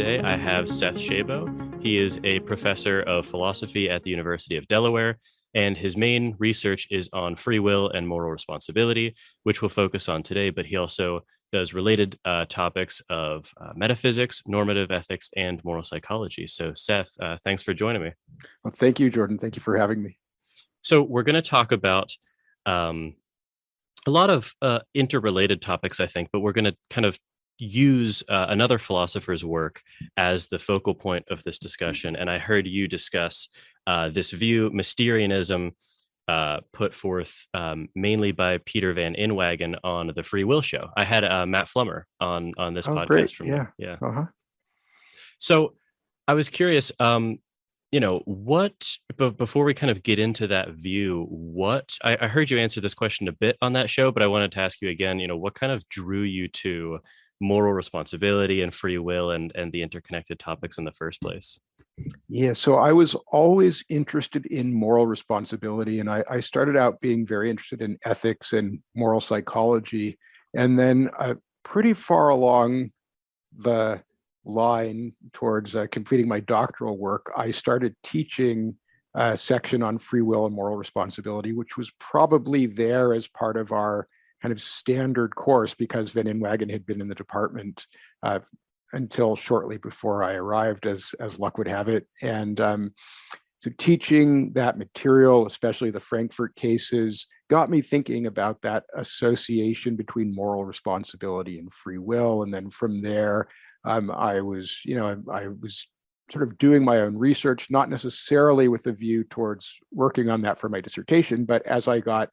today, I have Seth Shabo. He is a professor of philosophy at the University of Delaware, and his main research is on free will and moral responsibility, which we'll focus on today, but he also does related topics of metaphysics, normative ethics, and moral psychology. So Seth, thanks for joining me. Well, thank you, Jordan. Thank you for having me. So we're going to talk about a lot of interrelated topics, I think, but we're going to kind of use another philosopher's work as the focal point of this discussion. And I heard you discuss this view, Mysterianism, put forth mainly by Peter van Inwagen on the Free Will Show. I had Matt Flummer on this podcast. Great. From yeah. Yeah. Uh-huh. So I was curious, but before we kind of get into that view, I heard you answer this question a bit on that show, but I wanted to ask you again, what kind of drew you to moral responsibility and free will and the interconnected topics in the first place? Yeah, so I was always interested in moral responsibility, and I started out being very interested in ethics and moral psychology. And then pretty far along the line towards completing my doctoral work, I started teaching a section on free will and moral responsibility, which was probably there as part of our kind of standard course because Van Inwagen had been in the department until shortly before I arrived, as luck would have it. And so teaching that material, especially the Frankfurt cases, got me thinking about that association between moral responsibility and free will. And then from there, I was sort of doing my own research, not necessarily with a view towards working on that for my dissertation, but as I got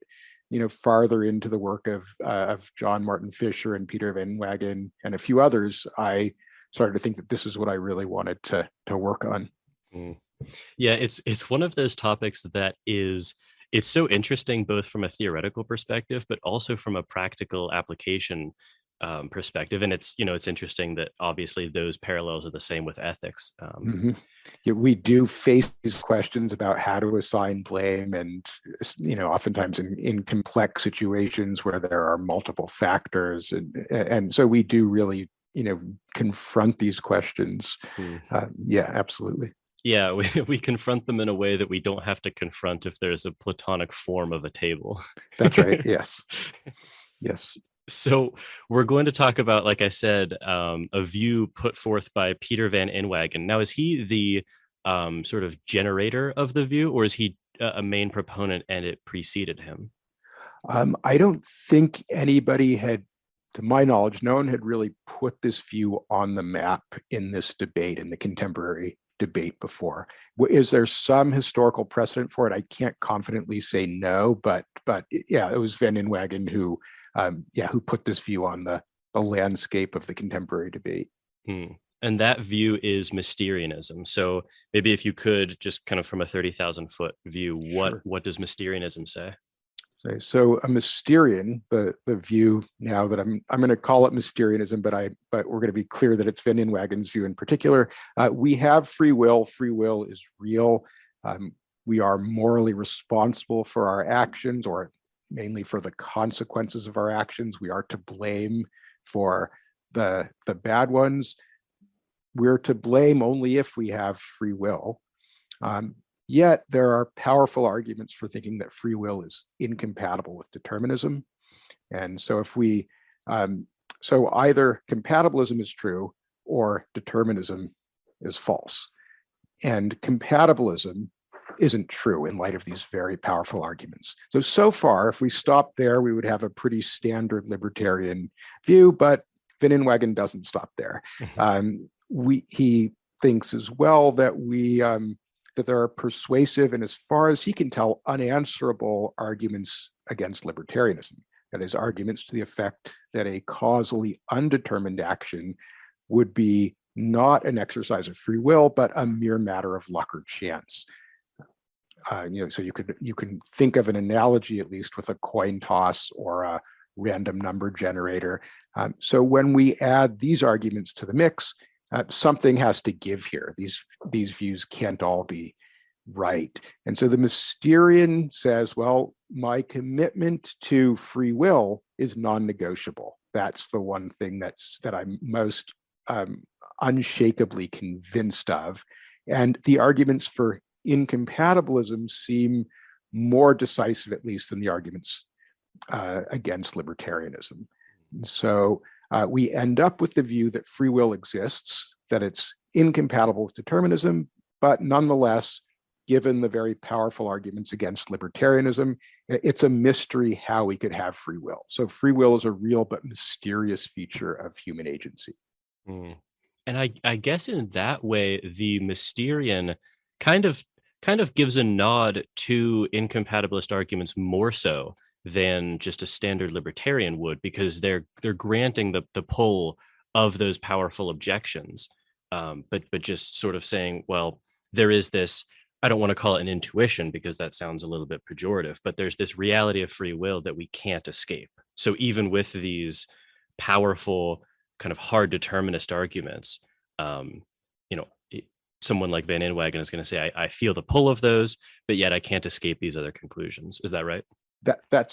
farther into the work of John Martin Fisher and Peter van Inwagen and a few others, I started to think that this is what I really wanted to work on. Yeah, it's one of those topics that it's so interesting, both from a theoretical perspective, but also from a practical application perspective. And it's interesting that obviously those parallels are the same with ethics. Yeah, we do face these questions about how to assign blame, and oftentimes in complex situations where there are multiple factors, and so we do really confront these questions. Yeah, absolutely. Yeah, we confront them in a way that we don't have to confront if there's a Platonic form of a table. That's right. Yes. Yes. So we're going to talk about, like I said, a view put forth by Peter van Inwagen. Now, is he the sort of generator of the view, or is he a main proponent and it preceded him? I don't think anybody had, to my knowledge, no one had really put this view on the map in this debate, in the contemporary debate before. Is there some historical precedent for it? I can't confidently say no, but yeah, it was van Inwagen who put this view on the landscape of the contemporary debate. And that view is Mysterianism. So maybe if you could, just kind of from a 30,000 foot view, what does Mysterianism say? So a Mysterian, the view now that I'm going to call it Mysterianism, but we're going to be clear that it's Van Inwagen's view in particular. We have free will. Free will is real. We are morally responsible for our actions, or mainly for the consequences of our actions. We are to blame for the bad ones. We're to blame only if we have free will. Yet there are powerful arguments for thinking that free will is incompatible with determinism. And so so either compatibilism is true or determinism is false. And compatibilism isn't true in light of these very powerful arguments. So far, if we stop there, we would have a pretty standard libertarian view, but Van Inwagen doesn't stop there. He thinks as well that that there are persuasive and, as far as he can tell, unanswerable arguments against libertarianism. That is, arguments to the effect that a causally undetermined action would be not an exercise of free will, but a mere matter of luck or chance. So you can think of an analogy, at least, with a coin toss or a random number generator. So when we add these arguments to the mix, something has to give here. These views can't all be right. And so the Mysterian says, well, my commitment to free will is non-negotiable. That's the one thing that I'm most unshakably convinced of. And the arguments for incompatibilism seem more decisive, at least, than the arguments against libertarianism. So we end up with the view that free will exists, that it's incompatible with determinism, but nonetheless, given the very powerful arguments against libertarianism, it's a mystery how we could have free will. So free will is a real but mysterious feature of human agency. Mm. And I guess in that way, the Mysterian kind of gives a nod to incompatibilist arguments more so than just a standard libertarian would, because they're granting the pull of those powerful objections, but just sort of saying, well, there is this. I don't want to call it an intuition because that sounds a little bit pejorative, but there's this reality of free will that we can't escape. So even with these powerful, kind of hard determinist arguments, you know, someone like Van Inwagen is going to say, I feel the pull of those, but yet I can't escape these other conclusions. Is that right? That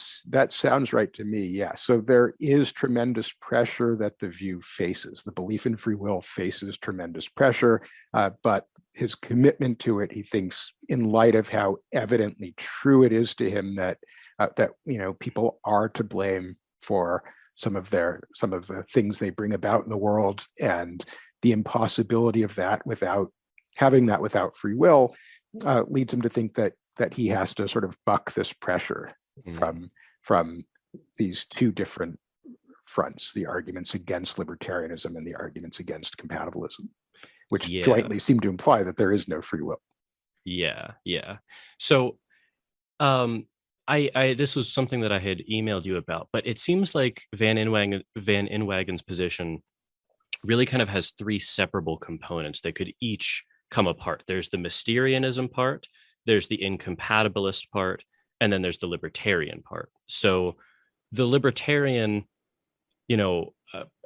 sounds right to me. Yeah. So there is tremendous pressure that the view faces. The belief in free will faces tremendous pressure, but his commitment to it, he thinks, in light of how evidently true it is to him that people are to blame for some of the things they bring about in the world, and the impossibility of that without free will leads him to think that he has to sort of buck this pressure from these two different fronts, the arguments against libertarianism and the arguments against compatibilism, which jointly seem to imply that there is no free will. Yeah. So I this was something that I had emailed you about, but it seems like Van Inwagen's position really kind of has three separable components that could each come apart. There's the Mysterianism part, there's the incompatibilist part, and then there's the libertarian part. So the libertarian,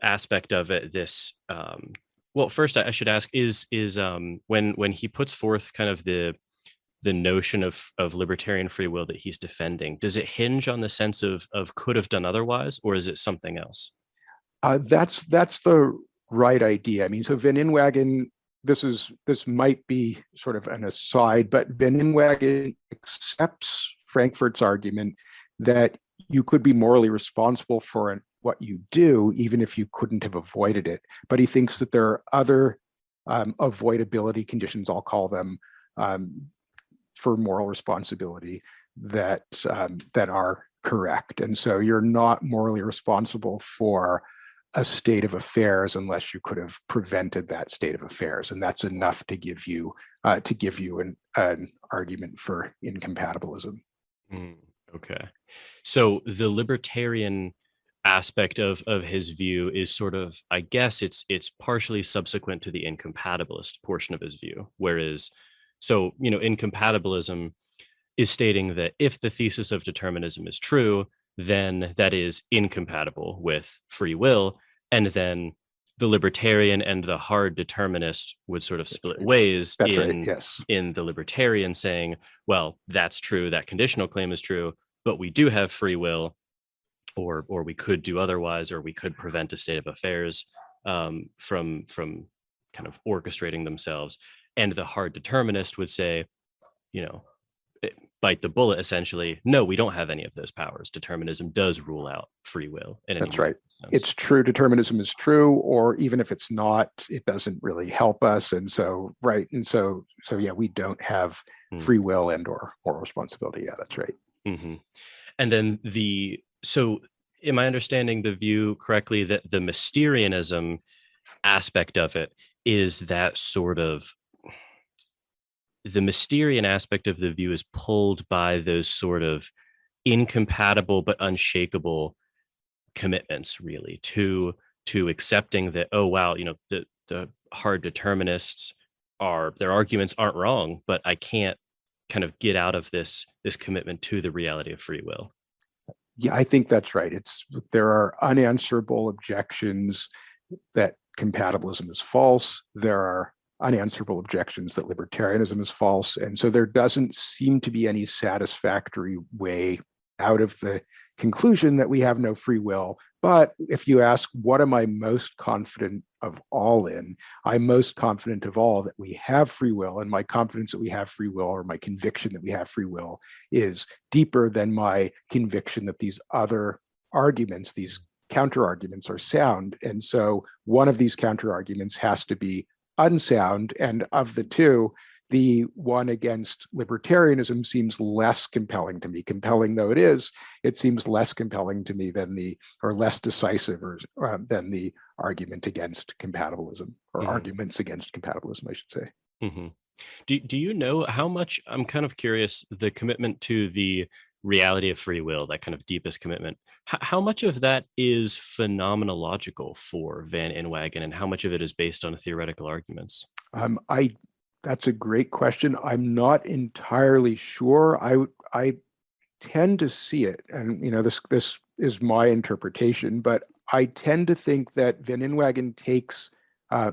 aspect of it, this, well, first I should ask, is when he puts forth kind of the notion of libertarian free will that he's defending, does it hinge on the sense of could have done otherwise, or is it something else? That's the right idea. I mean, so Van Inwagen, this might be sort of an aside, but Van Inwagen accepts Frankfurt's argument that you could be morally responsible for what you do, even if you couldn't have avoided it. But he thinks that there are other avoidability conditions, I'll call them, for moral responsibility that are correct. And so you're not morally responsible for a state of affairs unless you could have prevented that state of affairs, and that's enough to give you an argument for incompatibilism. Okay, so the libertarian aspect of his view is sort of, I guess it's partially subsequent to the incompatibilist portion of his view, whereas incompatibilism is stating that if the thesis of determinism is true, then that is incompatible with free will. And then the libertarian and the hard determinist would sort of split ways in the libertarian saying, well, that's true, that conditional claim is true, but we do have free will, or we could do otherwise, or we could prevent a state of affairs from kind of orchestrating themselves. And the hard determinist would say, bite the bullet, essentially, no, we don't have any of those powers. Determinism does rule out free will. That's right. It's true. Determinism is true, or even if it's not, it doesn't really help us. And so, right. And so yeah, we don't have free will and or moral responsibility. Yeah, that's right. Mm-hmm. And then am I understanding the view correctly that the Mysterianism aspect of it is that sort of, the Mysterian aspect of the view is pulled by those sort of incompatible but unshakable commitments, really, to accepting that, oh wow, the hard determinists their arguments aren't wrong, but I can't kind of get out of this commitment to the reality of free will. Yeah, I think that's right. There are unanswerable objections that compatibilism is false. There are unanswerable objections that libertarianism is false. And so there doesn't seem to be any satisfactory way out of the conclusion that we have no free will. But if you ask, what am I most confident of all in? I'm most confident of all that we have free will, and my confidence that we have free will, or my conviction that we have free will, is deeper than my conviction that these other arguments, these counter arguments, are sound. And so one of these counter arguments has to be unsound. And of the two, the one against libertarianism seems less compelling to me. Compelling though it is, it seems less compelling to me than or less decisive than the argument against compatibilism, or arguments against compatibilism, I should say. Mm-hmm. Do you know how much, I'm kind of curious, the commitment to the reality of free will, that kind of deepest commitment, how much of that is phenomenological for Van Inwagen, and how much of it is based on theoretical arguments? That's a great question. I'm not entirely sure. I tend to see it, and this is my interpretation, but I tend to think that Van Inwagen takes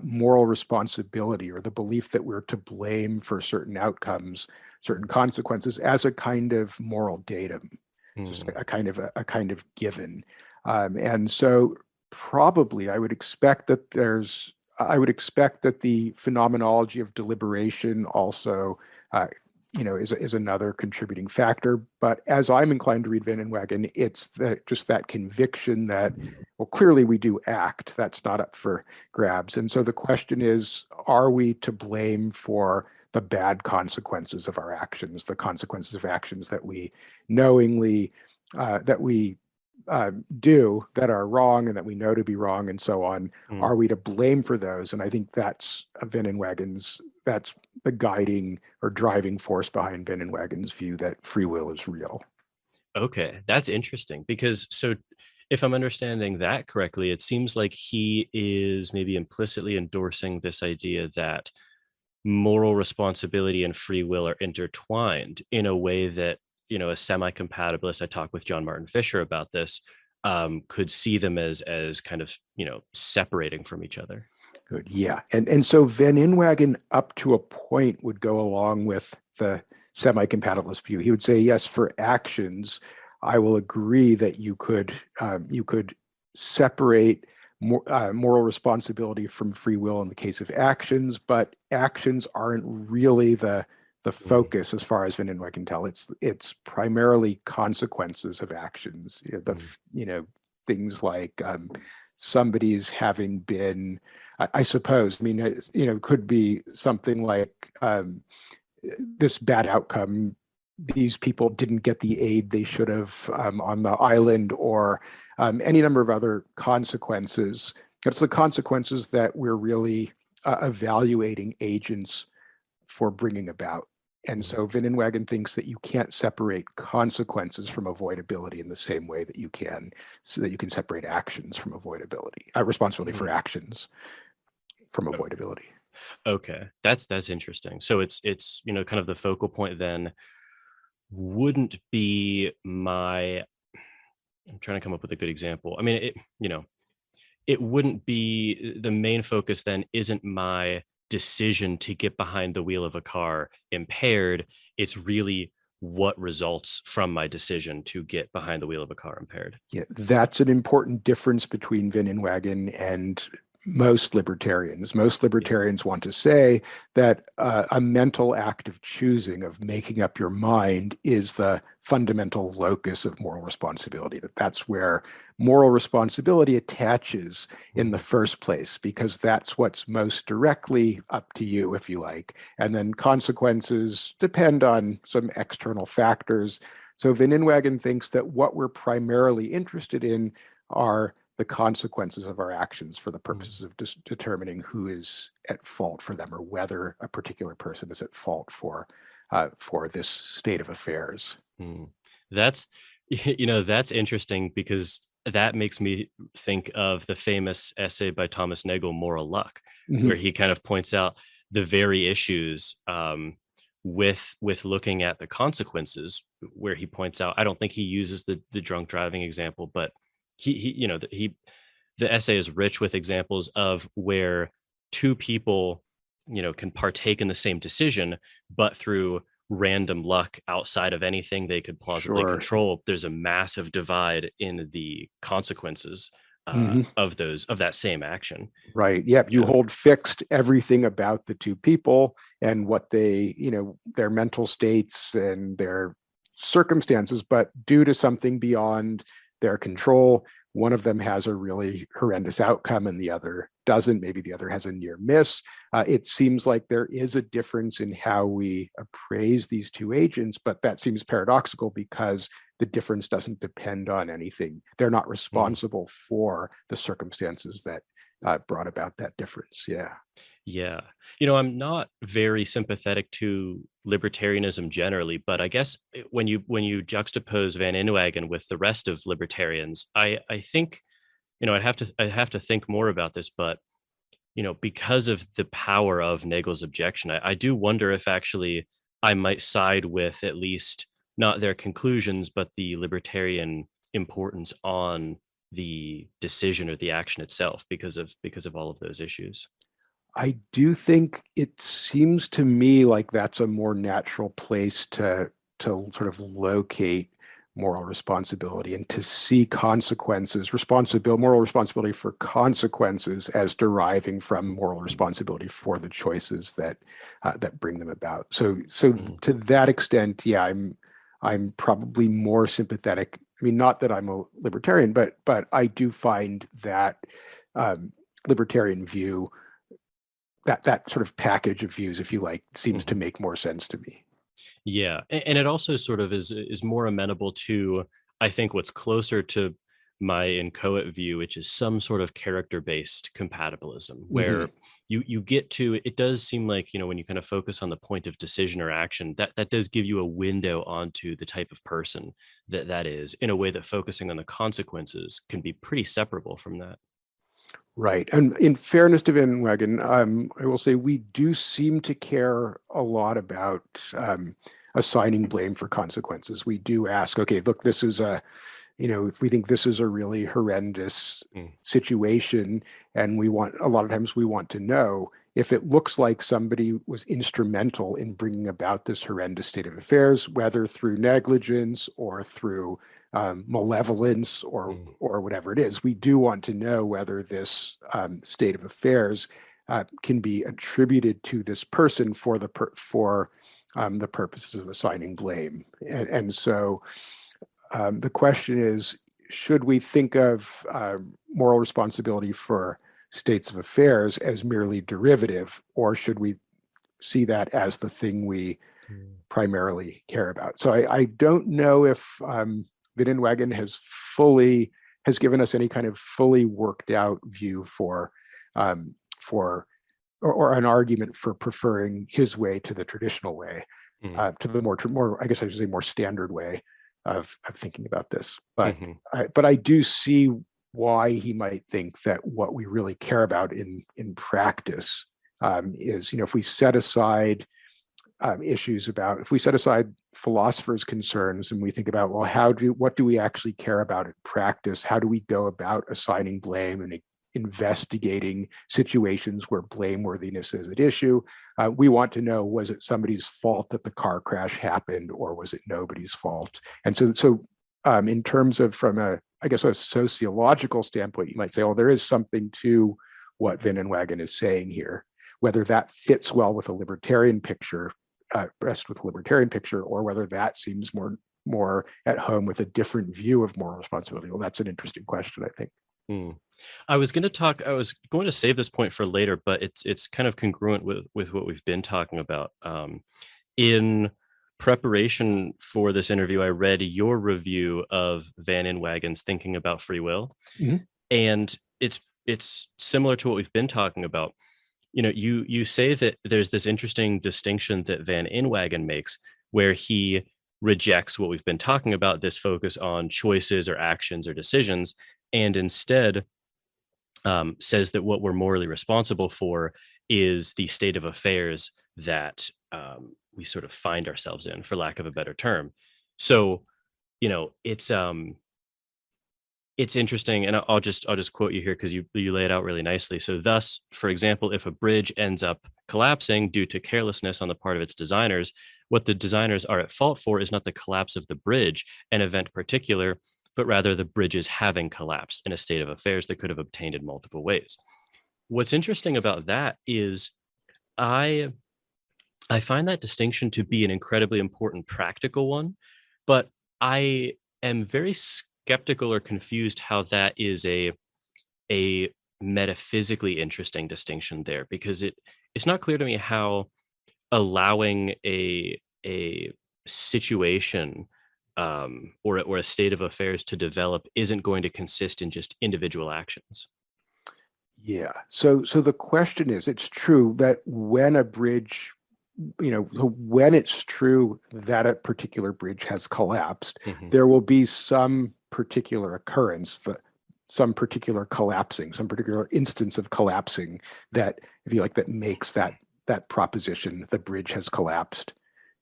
moral responsibility, or the belief that we're to blame for certain outcomes, certain consequences, as a kind of moral datum, just a kind of given. And so probably I would expect that the phenomenology of deliberation also, is another contributing factor. But as I'm inclined to read Van Inwagen, it's just that conviction that, well, clearly we do act. That's not up for grabs. And so the question is, are we to blame for the bad consequences of our actions, the consequences of actions that we knowingly, do, that are wrong and that we know to be wrong, and so on? Are we to blame for those? And I think that's that's the guiding or driving force behind Van Inwagen's view that free will is real. Okay, that's interesting, because so if I'm understanding that correctly, it seems like he is maybe implicitly endorsing this idea that moral responsibility and free will are intertwined in a way that, a semi-compatibilist, I talked with John Martin Fisher about this, could see them as kind of, separating from each other. Good. Yeah. And so Van Inwagen, up to a point, would go along with the semi-compatibilist view. He would say, yes, for actions, I will agree that you could separate moral responsibility from free will in the case of actions, but actions aren't really the focus, as far as Van Inwagen can tell. It's primarily consequences of actions. Things like somebody's having been, I suppose, it could be something like this bad outcome. These people didn't get the aid they should have on the island, or any number of other consequences. It's the consequences that we're really evaluating agents for bringing about. And so Van Inwagen thinks that you can't separate consequences from avoidability in the same way that you can separate actions from avoidability, responsibility for actions from avoidability. Okay, that's interesting. So it's kind of the focal point then wouldn't be I'm trying to come up with a good example. I mean, it wouldn't be the main focus then, isn't my decision to get behind the wheel of a car impaired. It's really what results from my decision to get behind the wheel of a car impaired. Yeah, that's an important difference between Van Inwagen and most libertarians. Most libertarians want to say that a mental act of choosing, of making up your mind, is the fundamental locus of moral responsibility, that's where moral responsibility attaches in the first place, because that's what's most directly up to you, if you like. And then consequences depend on some external factors. So Van Inwagen thinks that what we're primarily interested in are the consequences of our actions for the purposes of determining who is at fault for them, or whether a particular person is at fault for this state of affairs. That's that's interesting, because that makes me think of the famous essay by Thomas Nagel, Moral Luck, where he kind of points out the very issues with looking at the consequences, where he points out, I don't think he uses the drunk driving example, but the essay is rich with examples of where two people can partake in the same decision, but through random luck outside of anything they could plausibly Sure. control, there's a massive divide in the consequences Mhm. of that same action. Right. Yep. You Yeah. hold fixed everything about the two people and what they, their mental states and their circumstances, but due to something beyond their control, one of them has a really horrendous outcome and the other doesn't. Maybe the other has a near miss. It seems like there is a difference in how we appraise these two agents, but that seems paradoxical because the difference doesn't depend on anything. They're not Mm. responsible for the circumstances that brought about that difference. Yeah. Yeah. I'm not very sympathetic to libertarianism generally, but I guess when you juxtapose Van Inwagen with the rest of libertarians, I think, I have to think more about this, but because of the power of Nagel's objection, I do wonder if actually I might side with at least not their conclusions, but the libertarian importance on the decision or the action itself because of all of those issues. I do think it seems to me like that's a more natural place to sort of locate moral responsibility and to see consequences, moral responsibility for consequences as deriving from moral responsibility for the choices that bring them about. So Mhm. to that extent, yeah, I'm probably more sympathetic. I mean, not that I'm a libertarian, but I do find that libertarian view, that sort of package of views, if you like, seems to Mhm. make more sense to me. Yeah, and it also sort of is more amenable to, I think, what's closer to my inchoate view, which is some sort of character-based compatibilism, Hmm. where you get to, it does seem like, when you kind of focus on the point of decision or action, that does give you a window onto the type of person that is, in a way that focusing on the consequences can be pretty separable from that. Right. And in fairness to Van Wagen, I will say we do seem to care a lot about assigning blame for consequences. We do ask, okay, look, this is if we think this is a really horrendous Mm. situation, and a lot of times we want to know if it looks like somebody was instrumental in bringing about this horrendous state of affairs, whether through negligence or through malevolence Mm. or whatever it is. We do want to know whether this state of affairs can be attributed to this person for the purposes of assigning blame. And so the question is, should we think of moral responsibility for states of affairs as merely derivative, or should we see that as the thing we Mm. primarily care about? So I don't know if Van Inwagen has given us any kind of fully worked out view for or an argument for preferring his way to the traditional way, Mm. to the more, I guess I should say, more standard way of thinking about this. Mhm. But I do see why he might think that what we really care about in practice is, if we set aside if we set aside philosophers' concerns and we think about, well, what do we actually care about in practice? How do we go about assigning blame and investigating situations where blameworthiness is at issue? We want to know, was it somebody's fault that the car crash happened, or was it nobody's fault? And so in terms of, from I guess, a sociological standpoint, you might say, well, there is something to what Van Inwagen is saying here. Whether that fits well with a libertarian picture, best with a libertarian picture, or whether that seems more at home with a different view of moral responsibility. Well, that's an interesting question, I think. Mm. I was going to save this point for later, but it's kind of congruent with what we've been talking about. In preparation for this interview, I read your review of Van Inwagen's Thinking About Free Will, Mhm. and it's similar to what we've been talking about. You say that there's this interesting distinction that Van Inwagen makes, where he rejects what we've been talking about, this focus on choices or actions or decisions, and instead says that what we're morally responsible for is the state of affairs that we sort of find ourselves in, for lack of a better term. So, it's it's interesting, and I'll just quote you here because you lay it out really nicely. So thus, for example, if a bridge ends up collapsing due to carelessness on the part of its designers, what the designers are at fault for is not the collapse of the bridge, an event particular, but rather the bridge's having collapsed in a state of affairs that could have obtained in multiple ways. What's interesting about that is I I find that distinction to be an incredibly important practical one, but I am very skeptical or confused how that is a metaphysically interesting distinction there, because it's not clear to me how allowing a situation or a state of affairs to develop isn't going to consist in just individual actions. Yeah. So the question is, it's true that when a bridge, when it's true that a particular bridge has collapsed, Mhm. there will be some particular occurrence, some particular collapsing, some particular instance of collapsing that, if you like, that makes that proposition, the bridge has collapsed,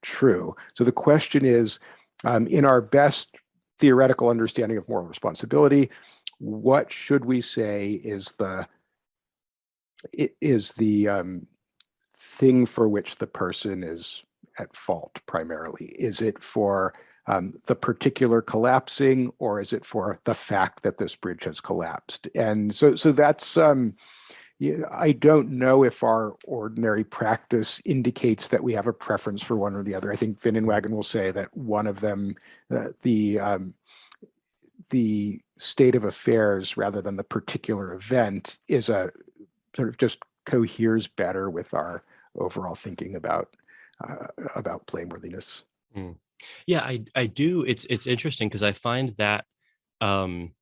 true. So the question is, in our best theoretical understanding of moral responsibility, what should we say is the thing for which the person is at fault primarily? Is it for the particular collapsing, or is it for the fact that this bridge has collapsed? And so that's yeah, I don't know if our ordinary practice indicates that we have a preference for one or the other. I think Van Inwagen will say that one of them, the state of affairs rather than the particular event, is a sort of just coheres better with our overall thinking about blameworthiness. Mm. Yeah, I do. It's interesting because I find that um,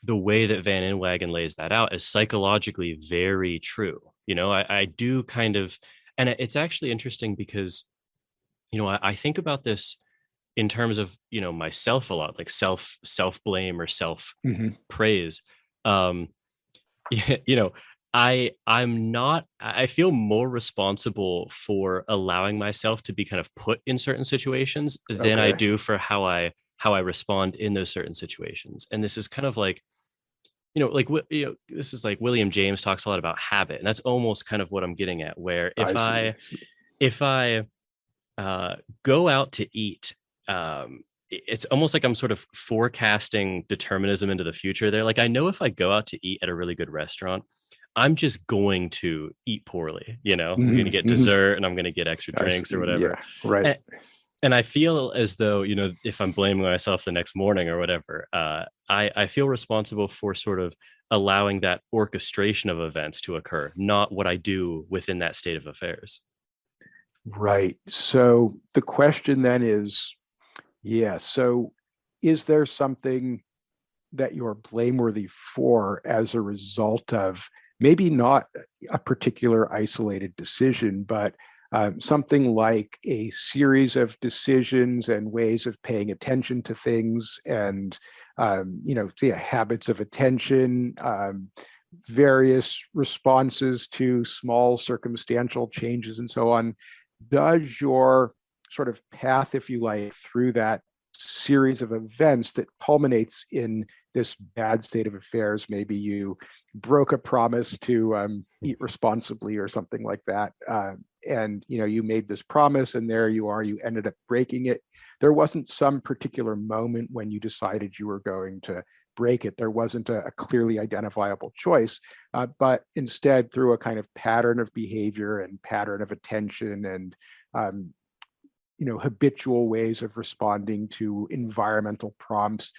the way that Van Inwagen lays that out is psychologically very true. I do kind of, and it's actually interesting because I think about this in terms of myself a lot, like self blame or self Mhm. praise. Um, yeah, I'm not, I feel more responsible for allowing myself to be kind of put in certain situations than I Okay, do for how I respond in those certain situations. And this is kind of like, this is like William James talks a lot about habit, and that's almost kind of what I'm getting at, where I if see. I I see. if I go out to eat, it's almost like I'm sort of forecasting determinism into the future there. Like, I know if I go out to eat at a really good restaurant, I'm just going to eat poorly. I'm going to Mhm, get mhm. dessert and I'm going to get extra I drinks or see. whatever. Yeah, right. And, and I feel as though, if I'm blaming myself the next morning or whatever, I feel responsible for sort of allowing that orchestration of events to occur, not what I do within that state of affairs. Right. So the question then is, yeah, so is there something that you're blameworthy for as a result of maybe not a particular isolated decision, but something like a series of decisions and ways of paying attention to things, and yeah, habits of attention, various responses to small circumstantial changes and so on. Does your sort of path, if you like, through that series of events that culminates in this bad state of affairs, maybe you broke a promise to eat responsibly or something like that, and you made this promise, and there you are, you ended up breaking it. There wasn't some particular moment when you decided you were going to break it. There wasn't a clearly identifiable choice, but instead, through a kind of pattern of behavior and pattern of attention and um, habitual ways of responding to environmental prompts,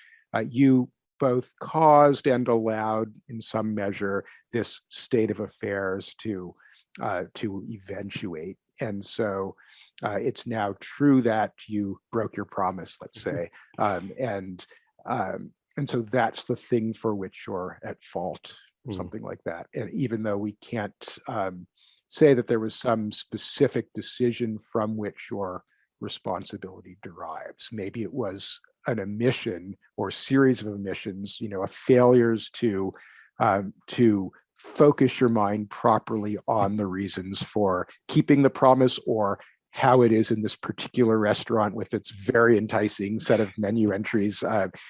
you both caused and allowed, in some measure, this state of affairs to eventuate. And so it's now true that you broke your promise, let's say, um, and and so that's the thing for which you're at fault, Mm. something like that. And even though we can't say that there was some specific decision from which your responsibility derives. Maybe it was an omission or series of omissions, a failures to focus your mind properly on the reasons for keeping the promise or how it is in this particular restaurant with its very enticing set of menu entries.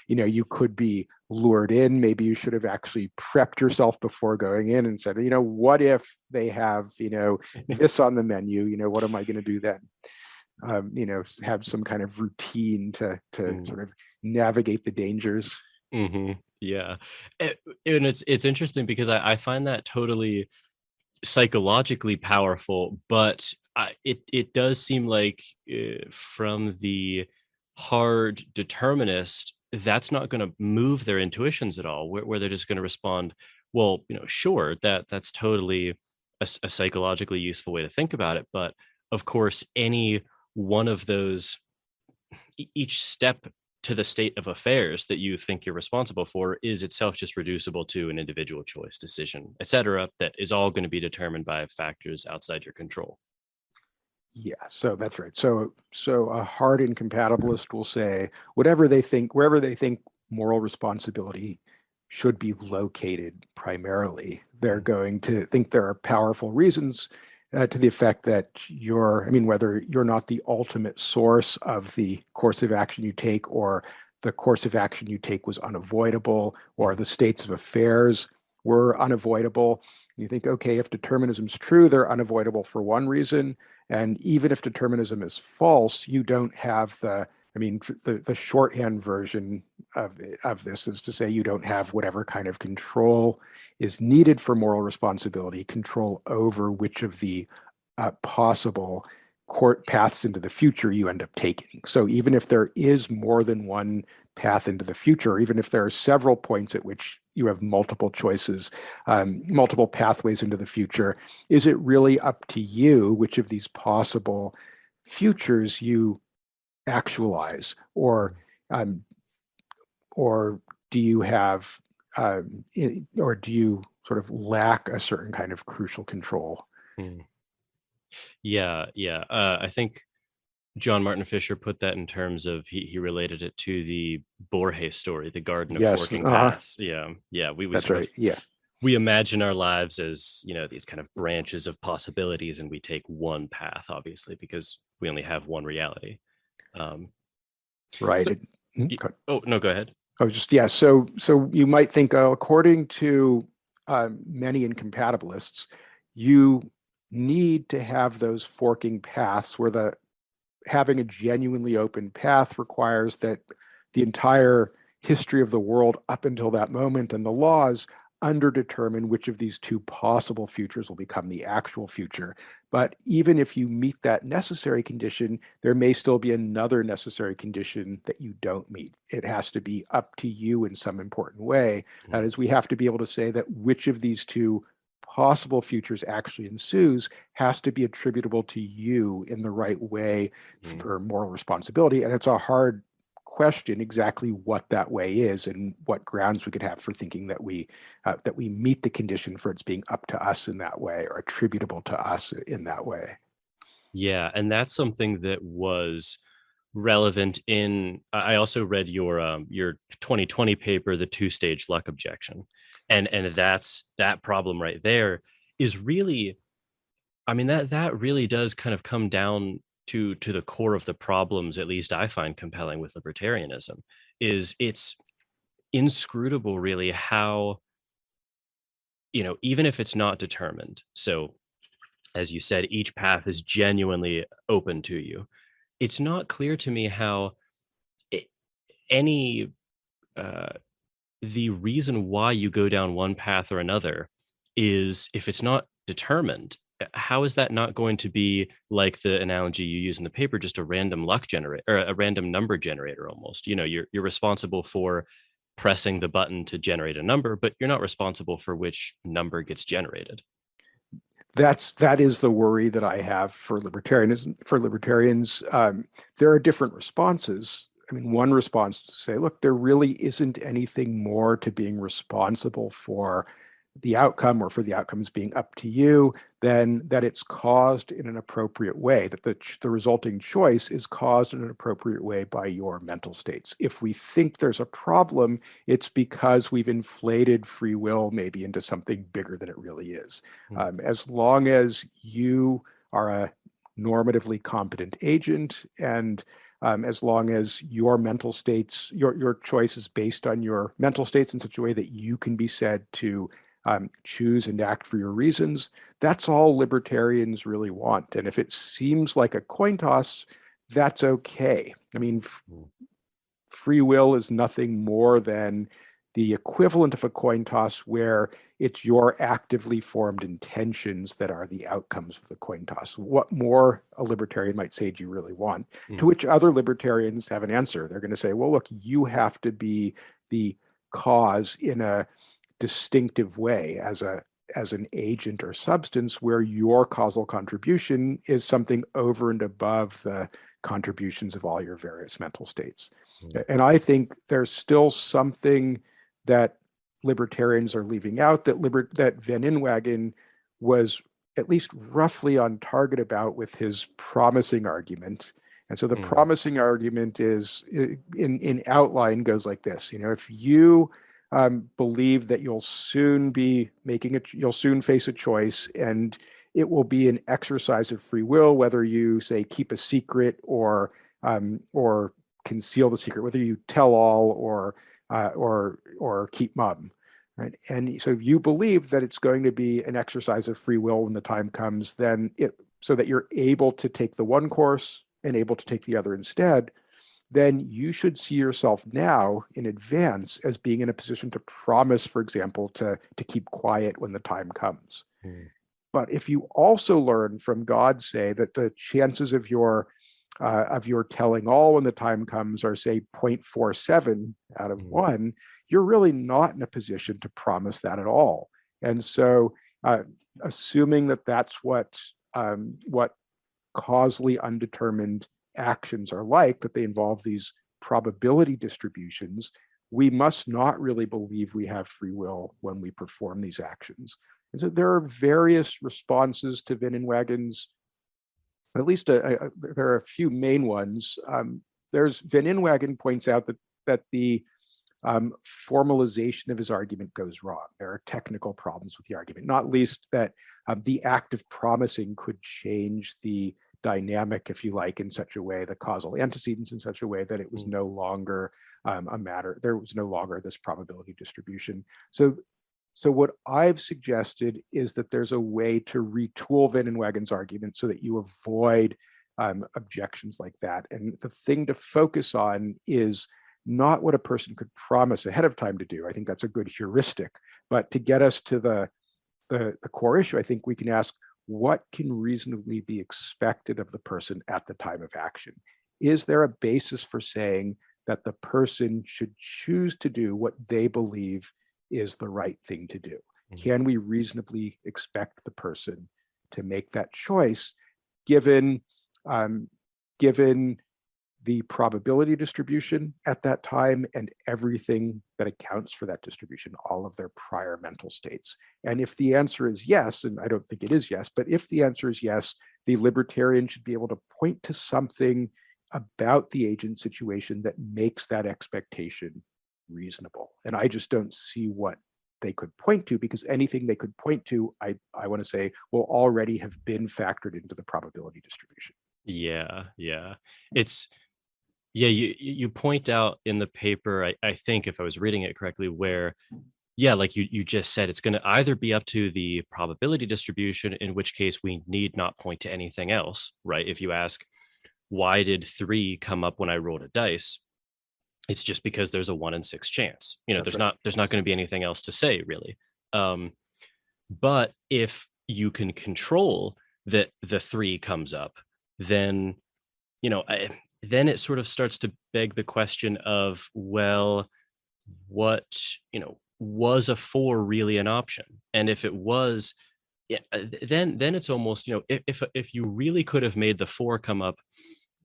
You could be lured in. Maybe you should have actually prepped yourself before going in and said, what if they have, this on the menu, what am I going to do then? Have some kind of routine to sort of navigate the dangers. Yeah. And it's interesting because I find that totally psychologically powerful, but it does seem like from the hard determinist, that's not going to move their intuitions at all, where they're just going to respond, well, sure, that's totally a psychologically useful way to think about it. But of course, any one of those, each step to the state of affairs that you think you're responsible for is itself just reducible to an individual choice, decision, etc., that is all going to be determined by factors outside your control. Yeah, so that's right. So a hard incompatibilist will say wherever they think moral responsibility should be located primarily, they're going to think there are powerful reasons to the effect that whether you're not the ultimate source of the course of action you take, or the course of action you take was unavoidable, or the states of affairs were unavoidable. And you think, okay, if determinism's true, they're unavoidable for one reason. And even if determinism is false, you don't have the shorthand version of this is to say you don't have whatever kind of control is needed for moral responsibility, control over which of the possible court paths into the future you end up taking. So even if there is more than one path into the future, or even if there are several points at which you have multiple choices, multiple pathways into the future, is it really up to you which of these possible futures you actualize, or do you have, or do you sort of lack a certain kind of crucial control? Yeah. I think John Martin Fisher put that in terms of he related it to the Borges story, the Garden of Forking Paths. Yeah. That's right. Yeah. We imagine our lives as these kind of branches of possibilities, and we take one path, obviously, because we only have one reality. Right. Oh no, go ahead. So you might think, according to many incompatibilists, you need to have those forking paths where having a genuinely open path requires that the entire history of the world up until that moment and the laws underdetermine which of these two possible futures will become the actual future. But even if you meet that necessary condition, there may still be another necessary condition that you don't meet. It has to be up to you in some important way. That is, we have to be able to say that which of these two possible futures actually ensues has to be attributable to you in the right way for moral responsibility. And it's a hard question exactly what that way is and what grounds we could have for thinking that we meet the condition for its being up to us in that way, or attributable to us in that way. Yeah, and that's something that was relevant in. I also read your 2020 paper, the two-stage Luck Objection, and that's that problem right there is really, that really does kind of come down to the core of the problems, at least I find compelling with libertarianism, is it's inscrutable really how, even if it's not determined, so as you said, each path is genuinely open to you. It's not clear to me how it, any the reason why you go down one path or another is, if it's not determined, how is that not going to be like the analogy you use in the paper, just a random luck generator, or a random number generator almost? You're responsible for pressing the button to generate a number, but you're not responsible for which number gets generated. That is the worry that I have for libertarianism. For libertarians, there are different responses. One response to say, look, there really isn't anything more to being responsible for the outcome, or for the outcomes being up to you, than that it's caused in an appropriate way, that the resulting choice is caused in an appropriate way by your mental states. If we think there's a problem, it's because we've inflated free will maybe into something bigger than it really is. As long as you are a normatively competent agent, and as long as your mental states, your choice is based on your mental states in such a way that you can be said to choose and act for your reasons, that's all libertarians really want. And if it seems like a coin toss, that's okay. I mean, free will is nothing more than the equivalent of a coin toss where it's your actively formed intentions that are the outcomes of the coin toss. What more, a libertarian might say, do you really want? To which other libertarians have an answer. They're going to say, well, look, you have to be the cause in a distinctive way as an agent or substance where your causal contribution is something over and above the contributions of all your various mental states. And I think there's still something that libertarians are leaving out that Van Inwagen was at least roughly on target about with his promising argument. And so the promising argument is, in outline, goes like this. If you believe that you'll soon face a choice, and it will be an exercise of free will, whether you say keep a secret or conceal the secret, whether you tell all or keep mum, right? And so you believe that it's going to be an exercise of free will when the time comes, so that you're able to take the one course and able to take the other instead, then you should see yourself now in advance as being in a position to promise, for example, to keep quiet when the time comes. But if you also learn from God, say, that the chances of your telling all when the time comes are, say, 0.47 out of 1, you're really not in a position to promise that at all. And so assuming that that's what causally undetermined actions are like, that they involve these probability distributions, we must not really believe we have free will when we perform these actions. And so there are various responses to Van Inwagen's, at least there are a few main ones. Van Inwagen points out that the formalization of his argument goes wrong. There are technical problems with the argument, not least that the act of promising could change the dynamic, if you like, in such a way, the causal antecedents in such a way that it was no longer a matter, there was no longer this probability distribution. So what I've suggested is that there's a way to retool Van Inwagen's argument so that you avoid objections like that. And the thing to focus on is not what a person could promise ahead of time to do. I think that's a good heuristic. But to get us to the core issue, I think we can ask, what can reasonably be expected of the person at the time of action? Is there a basis for saying that the person should choose to do what they believe is the right thing to do? Can we reasonably expect the person to make that choice given the probability distribution at that time and everything that accounts for that distribution, all of their prior mental states? And if the answer is yes, and I don't think it is yes, but if the answer is yes, the libertarian should be able to point to something about the agent situation that makes that expectation reasonable. And I just don't see what they could point to, because anything they could point to, I want to say, will already have been factored into the probability distribution. You point out in the paper, I think if I was reading it correctly, where like you just said, it's going to either be up to the probability distribution, in which case we need not point to anything else, right? If you ask, why did 3 come up when I rolled a dice? It's just because there's a 1 in 6 chance. There's not going to be anything else to say, really. But if you can control that the 3 comes up, then then it sort of starts to beg the question of, well, what was a 4 really an option? And if it was, then it's almost, if you really could have made the 4 come up,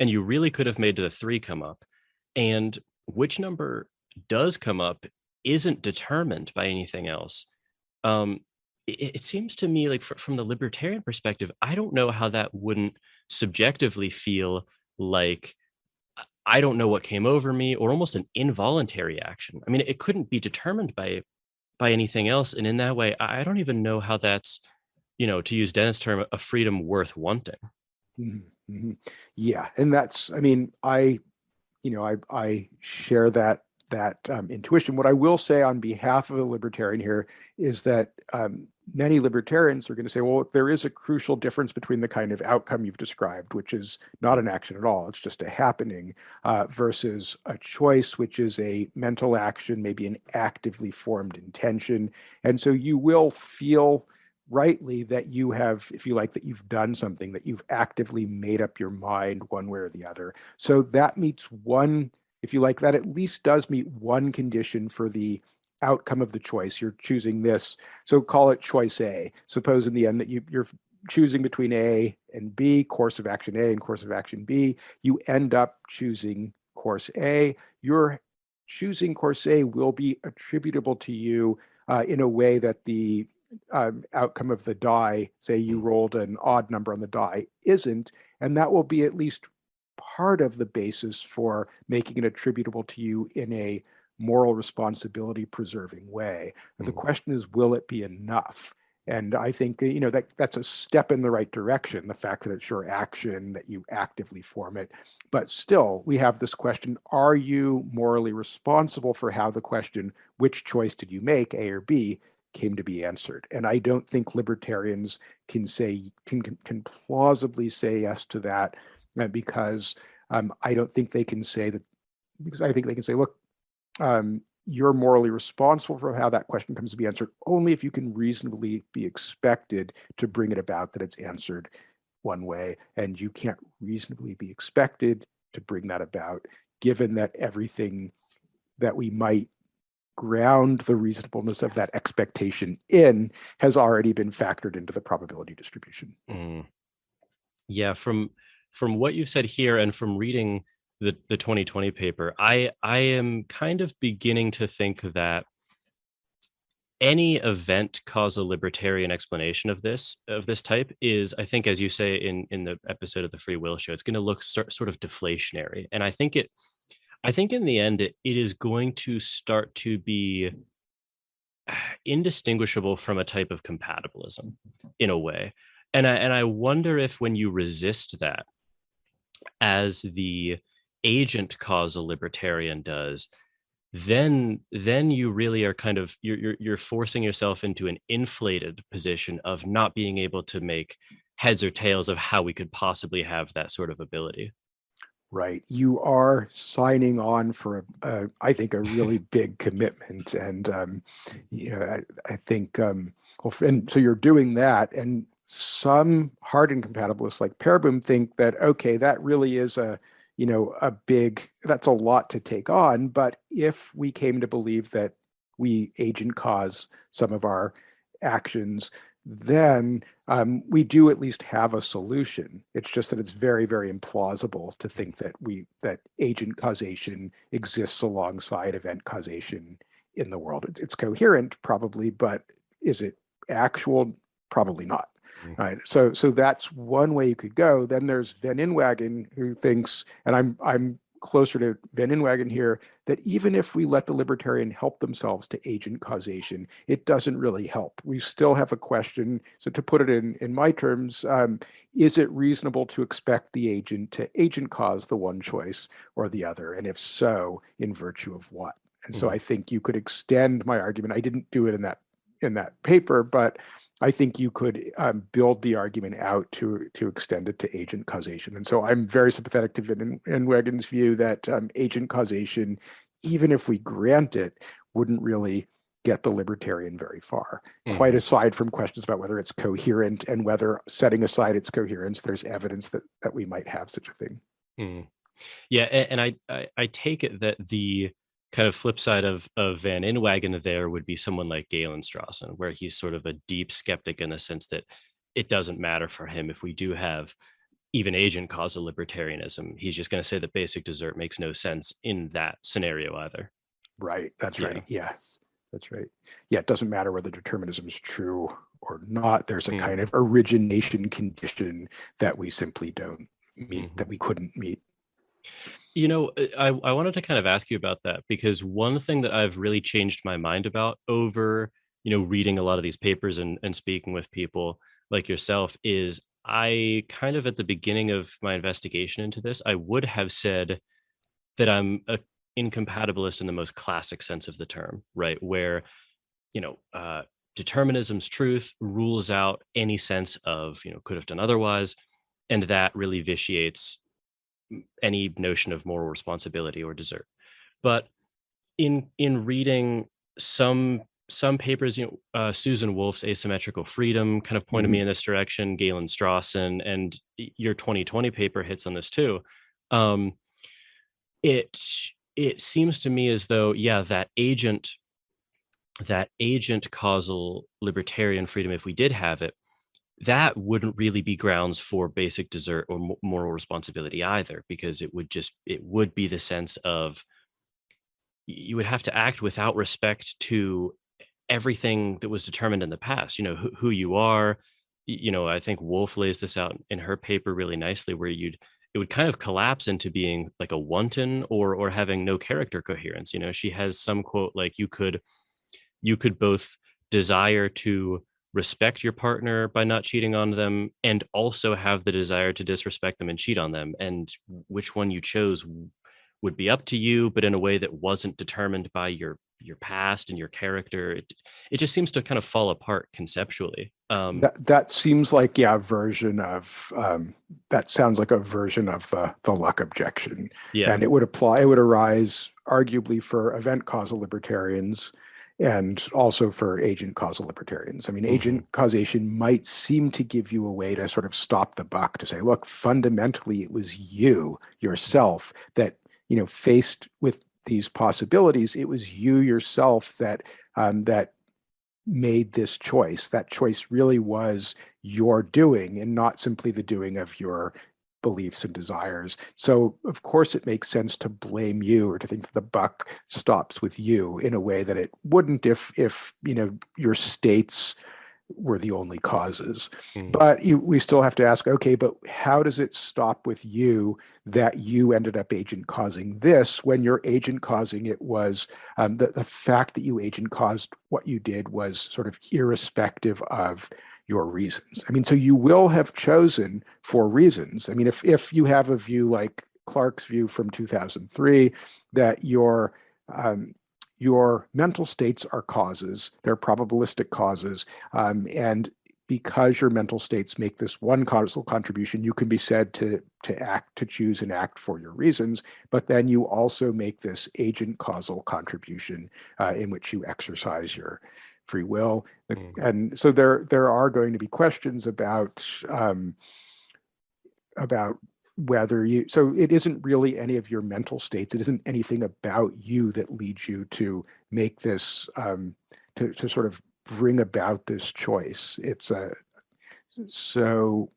and you really could have made the 3 come up, and which number does come up isn't determined by anything else. It seems to me like, from the libertarian perspective, I don't know how that wouldn't subjectively feel like, I don't know what came over me, or almost an involuntary action. I mean, it couldn't be determined by anything else. And in that way, I don't even know how that's, to use Dennis' term, a freedom worth wanting. Mhm, mhm. Yeah, and that's, I mean, I share that intuition. What I will say on behalf of a libertarian here is that many libertarians are going to say, well, there is a crucial difference between the kind of outcome you've described, which is not an action at all, it's just a happening, versus a choice, which is a mental action, maybe an actively formed intention. And so you will feel rightly that you have, if you like, that you've done something, that you've actively made up your mind one way or the other. So that meets one, if you like, that at least does meet one condition for the outcome of the choice. You're choosing this, so call it choice A. Suppose in the end that you're choosing between A and B, course of action A and course of action B. You end up choosing course A. Your choosing course A will be attributable to you in a way that the outcome of the die, say you rolled an odd number on the die, isn't, and that will be at least part of the basis for making it attributable to you in a moral responsibility preserving way. But the question is, will it be enough? And I think that's a step in the right direction, the fact that it's your action, that you actively form it. But still, we have this question, are you morally responsible for how the question, which choice did you make, A or B, came to be answered? And I don't think libertarians can plausibly say yes to that, because I don't think they can say that, because I think they can say, look, you're morally responsible for how that question comes to be answered only if you can reasonably be expected to bring it about that it's answered one way, and you can't reasonably be expected to bring that about given that everything that we might ground the reasonableness of that expectation in has already been factored into the probability distribution. Yeah, from what you said here and from reading the 2020 paper, I am kind of beginning to think that any event causal libertarian explanation of this type is, I think, as you say in the episode of the Free Will Show, it's going to look sort of deflationary. And I think in the end it is going to start to be indistinguishable from a type of compatibilism in a way. And I wonder if when you resist that, as the agent causal libertarian does, then you really are kind of you're forcing yourself into an inflated position of not being able to make heads or tails of how we could possibly have that sort of ability. Right. You are signing on for, I think, a really big commitment. And, I think, well, and so you're doing that. And some hardened compatibilists like Pereboom think that, okay, that really is that's a lot to take on. But if we came to believe that we agent cause some of our actions, then we do at least have a solution. It's just that it's very, very implausible to think that agent causation exists alongside event causation in the world. It's coherent, probably, but is it actual? Probably not. Right. So that's one way you could go. Then there's Van Inwagen, who thinks, and I'm closer to Van Inwagen here, that even if we let the libertarian help themselves to agent causation, it doesn't really help. We still have a question. So to put it in my terms, is it reasonable to expect the agent to agent cause the one choice or the other? And if so, in virtue of what? And so I think you could extend my argument. I didn't do it in that paper, but I think you could build the argument out to extend it to agent causation. And so I'm very sympathetic to Van Inwagen's view that agent causation, even if we grant it, wouldn't really get the libertarian very far, quite aside from questions about whether it's coherent and whether, setting aside its coherence, there's evidence that we might have such a thing. Yeah, and I take it that the kind of flip side of Van Inwagen there would be someone like Galen Strawson, where he's sort of a deep skeptic in the sense that it doesn't matter for him if we do have even agent causal libertarianism. He's just going to say that basic desert makes no sense in that scenario either. Right. That's right. Yeah, that's right. Yeah, it doesn't matter whether determinism is true or not. There's a kind of origination condition that we simply don't meet, that we couldn't meet. I wanted to kind of ask you about that, because one thing that I've really changed my mind about over, reading a lot of these papers and speaking with people like yourself is I kind of at the beginning of my investigation into this, I would have said that I'm a incompatibilist in the most classic sense of the term, right? Where, you know, determinism's truth rules out any sense of, could have done otherwise. And that really vitiates any notion of moral responsibility or desert. But in reading some papers, Susan Wolf's Asymmetrical Freedom kind of pointed me Mhm. in this direction. Galen Strawson and your 2020 paper hits on this too. Um, it it seems to me as though, yeah, that agent causal libertarian freedom, if we did have it, that wouldn't really be grounds for basic desert or moral responsibility either, because it would be the sense of you would have to act without respect to everything that was determined in the past, who you are. I think Wolf lays this out in her paper really nicely, where it would kind of collapse into being like a wanton or having no character coherence. She has some quote like you could both desire to respect your partner by not cheating on them and also have the desire to disrespect them and cheat on them, and which one you chose would be up to you, but in a way that wasn't determined by your past and your character. It just seems to kind of fall apart conceptually. That seems like, yeah, a version of that sounds like a version of the Luck objection, Yeah. and it would arise arguably for event causal libertarians and also for agent causal libertarians. I mean, Mhm. agent causation might seem to give you a way to sort of stop the buck, to say, look, fundamentally, it was you yourself that, faced with these possibilities. It was you yourself that made this choice. That choice really was your doing and not simply the doing of your beliefs and desires. So, of course, it makes sense to blame you or to think that the buck stops with you in a way that it wouldn't if your states were the only causes. Mhm. But we still have to ask, okay, but how does it stop with you that you ended up agent causing this when your agent causing it was the fact that you agent caused what you did was sort of irrespective of your reasons. I mean, so you will have chosen for reasons. I mean, if you have a view like Clark's view from 2003, that um, your mental states are causes, they're probabilistic causes, and because your mental states make this one causal contribution, you can be said to choose and act for your reasons. But then you also make this agent causal contribution in which you exercise your free will. Mhm. And so there are going to be questions about whether you, so it isn't really any of your mental states, it isn't anything about you that leads you to make this to sort of bring about this choice. It's a, so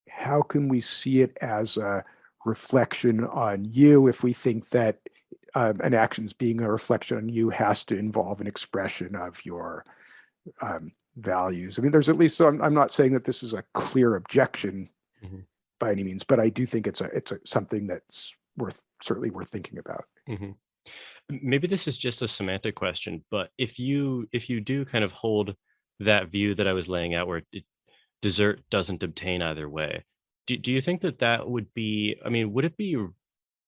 how can we see it as a reflection on you if we think that an action's being a reflection on you has to involve an expression of your values? I mean, there's at least, so I'm not saying that this is a clear objection Mhm. by any means, but I do think it's something that's certainly worth thinking about. Mhm. Maybe this is just a semantic question, but if you do kind of hold that view that I was laying out, where dessert doesn't obtain either way, do you think that that would be? I mean, would it be?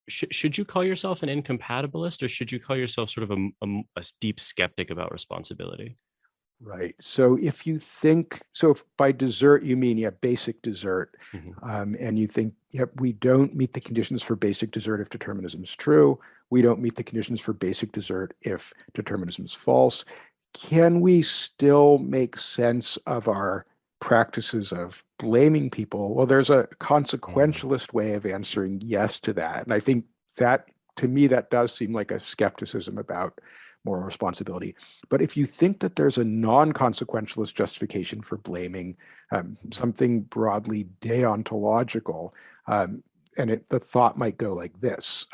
Should you call yourself an incompatibilist, or should you call yourself sort of a deep skeptic about responsibility? Right. So if you think, so if by dessert you mean, yeah, basic dessert, Mhm. and you think, yep, we don't meet the conditions for basic dessert if determinism is true, we don't meet the conditions for basic dessert if determinism is false, can we still make sense of our practices of blaming people? Well, there's a Mm. consequentialist way of answering yes to that. And I think that, to me, that does seem like a skepticism about moral responsibility. But if you think that there's a non-consequentialist justification for blaming, something broadly deontological, and the thought might go like this: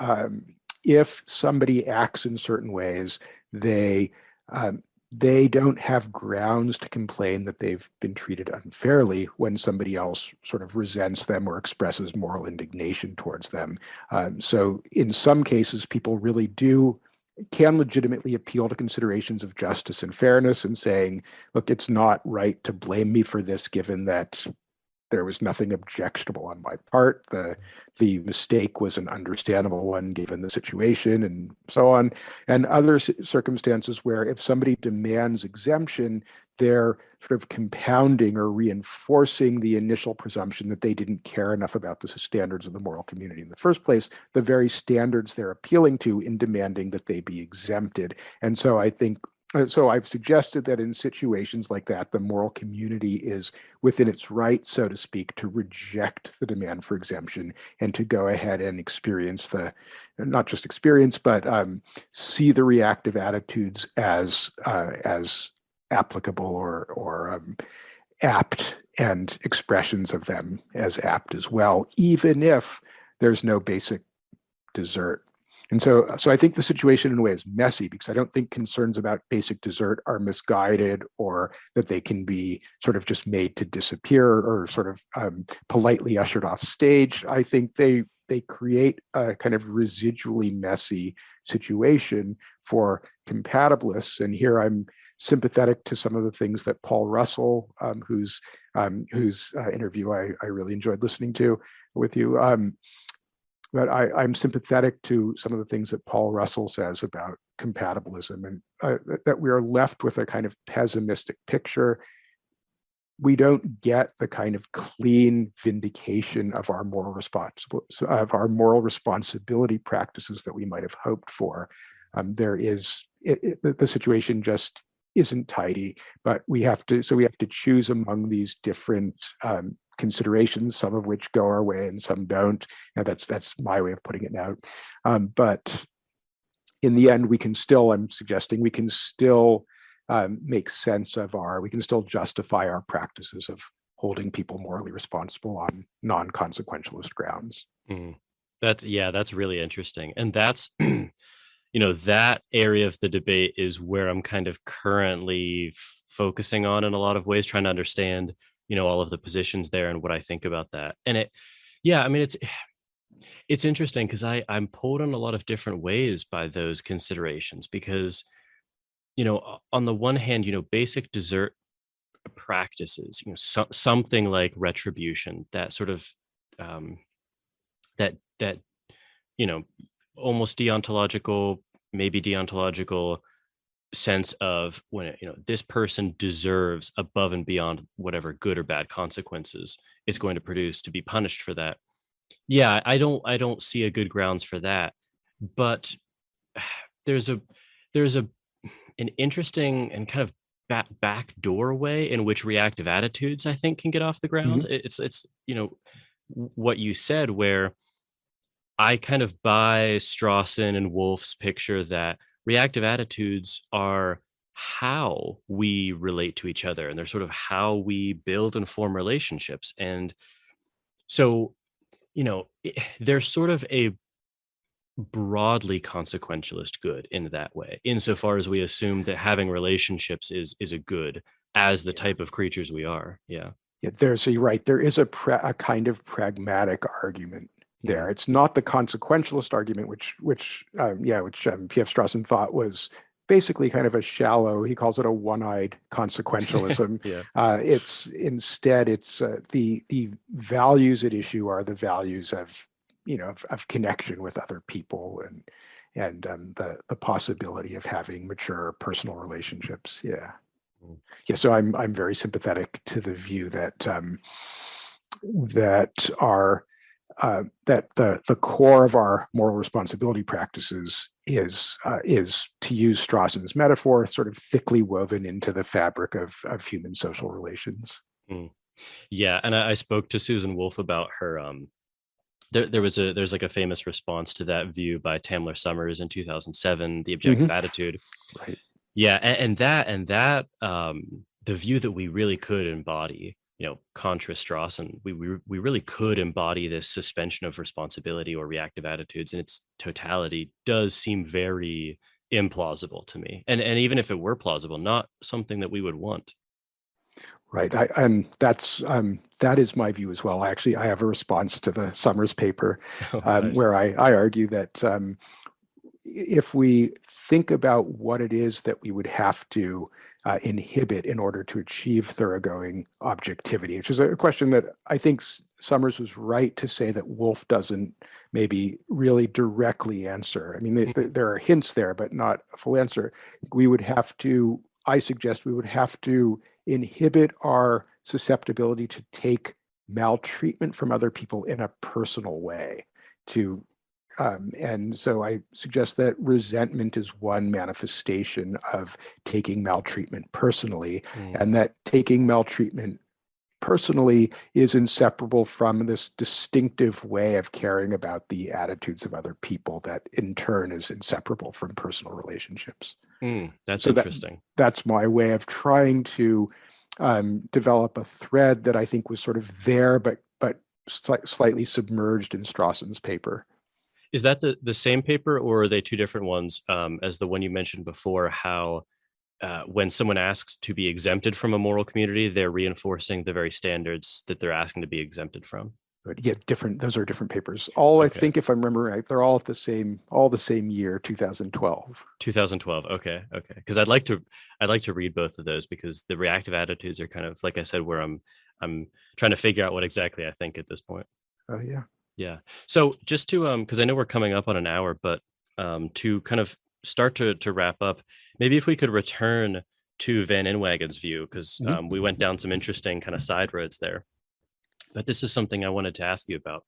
if somebody acts in certain ways, they um, they don't have grounds to complain that they've been treated unfairly when somebody else sort of resents them or expresses moral indignation towards them. So in some cases, people really can legitimately appeal to considerations of justice and fairness and saying, look, it's not right to blame me for this, given that there was nothing objectionable on my part. The mistake was an understandable one given the situation and so on. And other circumstances where if somebody demands exemption, they're sort of compounding or reinforcing the initial presumption that they didn't care enough about the standards of the moral community in the first place, the very standards they're appealing to in demanding that they be exempted. And so I think so I've suggested that in situations like that, the moral community is within its right, so to speak, to reject the demand for exemption and to go ahead and experience not just experience, but see the reactive attitudes as applicable or apt, and expressions of them as apt as well, even if there's no basic desert. And so I think the situation in a way is messy because I don't think concerns about basic desert are misguided or that they can be sort of just made to disappear or sort of politely ushered off stage. I think they create a kind of residually messy situation for compatibilists. And here I'm sympathetic to some of the things that Paul Russell, whose interview I really enjoyed listening to with you, but I'm sympathetic to some of the things that Paul Russell says about compatibilism, and that we are left with a kind of pessimistic picture. We don't get the kind of clean vindication of our moral responsibility practices that we might have hoped for. The situation just isn't tidy, but we have to choose among these different considerations, some of which go our way and some don't. And that's my way of putting it now. But in the end, I'm suggesting we can still make sense of we can still justify our practices of holding people morally responsible on non-consequentialist grounds. That's really interesting. And that's, that area of the debate is where I'm kind of currently focusing on in a lot of ways, trying to understand all of the positions there and what I think about that. And it's interesting because I'm pulled in a lot of different ways by those considerations because, on the one hand, basic desert practices, something like retribution, that sort of that almost maybe deontological sense of when this person deserves above and beyond whatever good or bad consequences it's going to produce to be punished for that. Yeah, I don't see a good grounds for that, but there's an interesting and kind of back doorway in which reactive attitudes I think can get off the ground. It's what you said, where I kind of buy Strawson and Wolf's picture that reactive attitudes are how we relate to each other, and they're sort of how we build and form relationships. And so, there's sort of a broadly consequentialist good in that way, insofar as we assume that having relationships is a good as the type of creatures we are. Yeah. So you're right. There is a kind of pragmatic argument there. It's not the consequentialist argument, which P.F. Strawson thought was basically kind of a shallow, he calls it a one-eyed consequentialism. It's instead, the values at issue are the values of connection with other people and the possibility of having mature personal relationships. So I'm very sympathetic to the view that the core of our moral responsibility practices is, to use Strawson's metaphor, sort of thickly woven into the fabric of human social relations. Yeah, and I spoke to Susan Wolf about her. There's like a famous response to that view by Tamler Summers in 2007, the objective attitude. Right. Yeah, and that the view that we really could embody, contra Strawson, we really could embody this suspension of responsibility or reactive attitudes in its totality does seem very implausible to me. And even if it were plausible, not something that we would want. Right. And that is my view as well. I have a response to the Summers paper nice. Where I argue that if we think about what it is that we would have to inhibit in order to achieve thoroughgoing objectivity, which is a question that I think Summers was right to say that Wolff doesn't maybe really directly answer. I mean, there are hints there, but not a full answer. We would have to, I suggest we would have to inhibit our susceptibility to take maltreatment from other people in a personal way. And so I suggest that resentment is one manifestation of taking maltreatment personally, and that taking maltreatment personally is inseparable from this distinctive way of caring about the attitudes of other people that in turn is inseparable from personal relationships. That's interesting. That's my way of trying to develop a thread that I think was sort of there, but slightly submerged in Strawson's paper. Is that the same paper, or are they two different ones? As the one you mentioned before, how when someone asks to be exempted from a moral community, they're reinforcing the very standards that they're asking to be exempted from. But yeah, different. Those are different papers. All okay. I think, if I remember right, they're all the same year, 2012. 2012. Okay. Because I'd like to read both of those, because the reactive attitudes are kind of, like I said, where I'm trying to figure out what exactly I think at this point. Oh yeah. Yeah. So just to because I know we're coming up on an hour, but to kind of start to wrap up, maybe if we could return to Van Inwagen's view, because we went down some interesting kind of side roads there. But this is something I wanted to ask you about.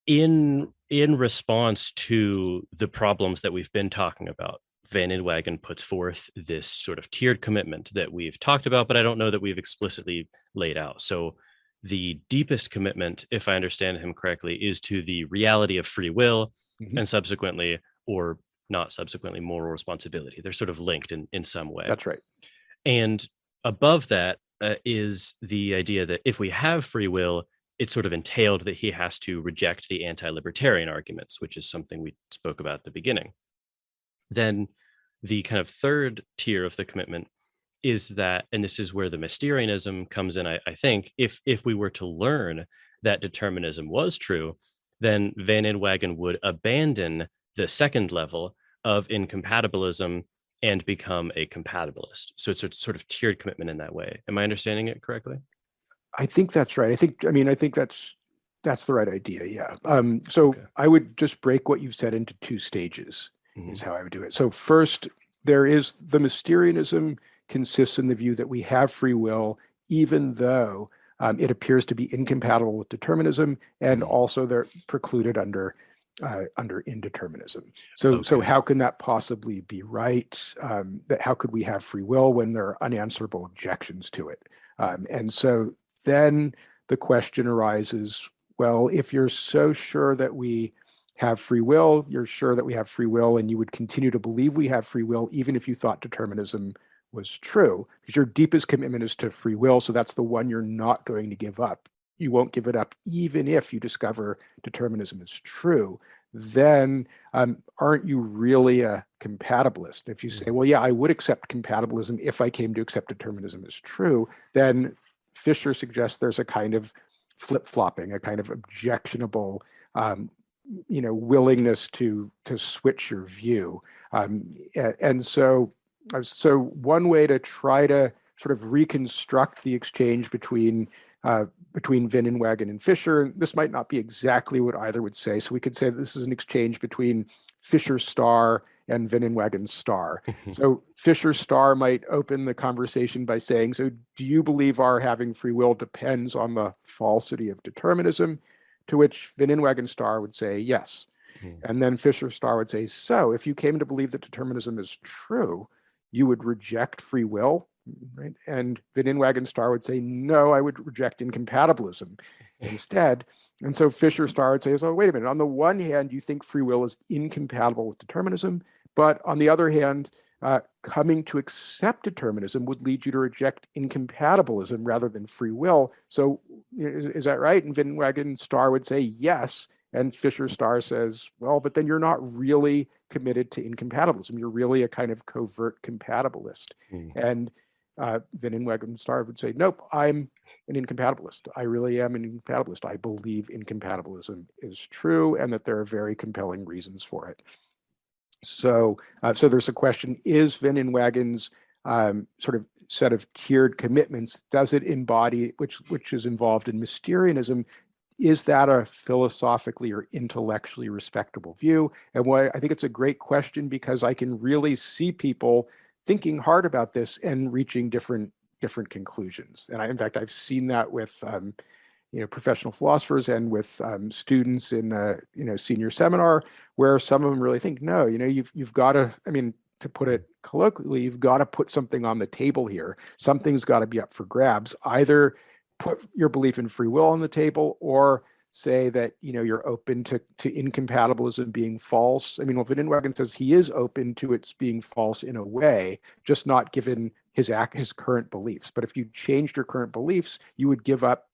In response to the problems that we've been talking about, Van Inwagen puts forth this sort of tiered commitment that we've talked about, but I don't know that we've explicitly laid out. So the deepest commitment, if I understand him correctly, is to the reality of free will and subsequently, or not subsequently, moral responsibility. They're sort of linked in some way. That's right. And above that is the idea that if we have free will, it's sort of entailed that he has to reject the anti-libertarian arguments, which is something we spoke about at the beginning. Then the kind of third tier of the commitment is that, and this is where the Mysterianism comes in, I think, if we were to learn that determinism was true, then Van Inwagen would abandon the second level of incompatibilism and become a compatibilist. So it's a sort of tiered commitment in that way. Am I understanding it correctly? I think that's right. I think that's the right idea. Yeah. So okay. I would just break what you've said into two stages, is how I would do it. So first, there is the Mysterianism consists in the view that we have free will, even though it appears to be incompatible with determinism, and also they're precluded under indeterminism. So how can that possibly be right? That how could we have free will when there are unanswerable objections to it? And so then the question arises, well, if you're so sure that we have free will, you're sure that we have free will, and you would continue to believe we have free will, even if you thought determinism was true, because your deepest commitment is to free will. So that's the one you're not going to give up. You won't give it up, even if you discover determinism is true. Then aren't you really a compatibilist? If you say, well, yeah, I would accept compatibilism if I came to accept determinism is true, then Fisher suggests there's a kind of flip-flopping, a kind of objectionable willingness to switch your view. And so one way to try to sort of reconstruct the exchange between Van Inwagen and Fisher, this might not be exactly what either would say. So we could say this is an exchange between Fisher's star and Van Inwagen's star. So Fisher's star might open the conversation by saying, so do you believe our having free will depends on the falsity of determinism? To which Van Inwagen's star would say yes. And then Fisher's star would say, so if you came to believe that determinism is true, you would reject free will, right? And Van Inwagen's star would say, no, I would reject incompatibilism instead. And so Fisher's star would say, so wait a minute, on the one hand, you think free will is incompatible with determinism, but on the other hand, coming to accept determinism would lead you to reject incompatibilism rather than free will. So is that right? And Van Inwagen's star would say yes. And Fisher's star says, well, but then you're not really committed to incompatibilism. You're really a kind of covert compatibilist. And Van Inwagen Starr would say, nope, I'm an incompatibilist. I really am an incompatibilist. I believe incompatibilism is true and that there are very compelling reasons for it. So there's a question, is Van Inwagen's sort of set of tiered commitments, does it embody, which is involved in Mysterianism, is that a philosophically or intellectually respectable view? And I think it's a great question because I can really see people thinking hard about this and reaching different conclusions. And in fact, I've seen that with professional philosophers and with students in senior seminar, where some of them really think, no, you've got to, I mean, to put it colloquially, you've got to put something on the table here. Something's got to be up for grabs. Either put your belief in free will on the table, or say that you're open to incompatibilism being false. I mean, well, Van Inwagen says he is open to its being false in a way, just not given his current beliefs. But if you changed your current beliefs, you would give up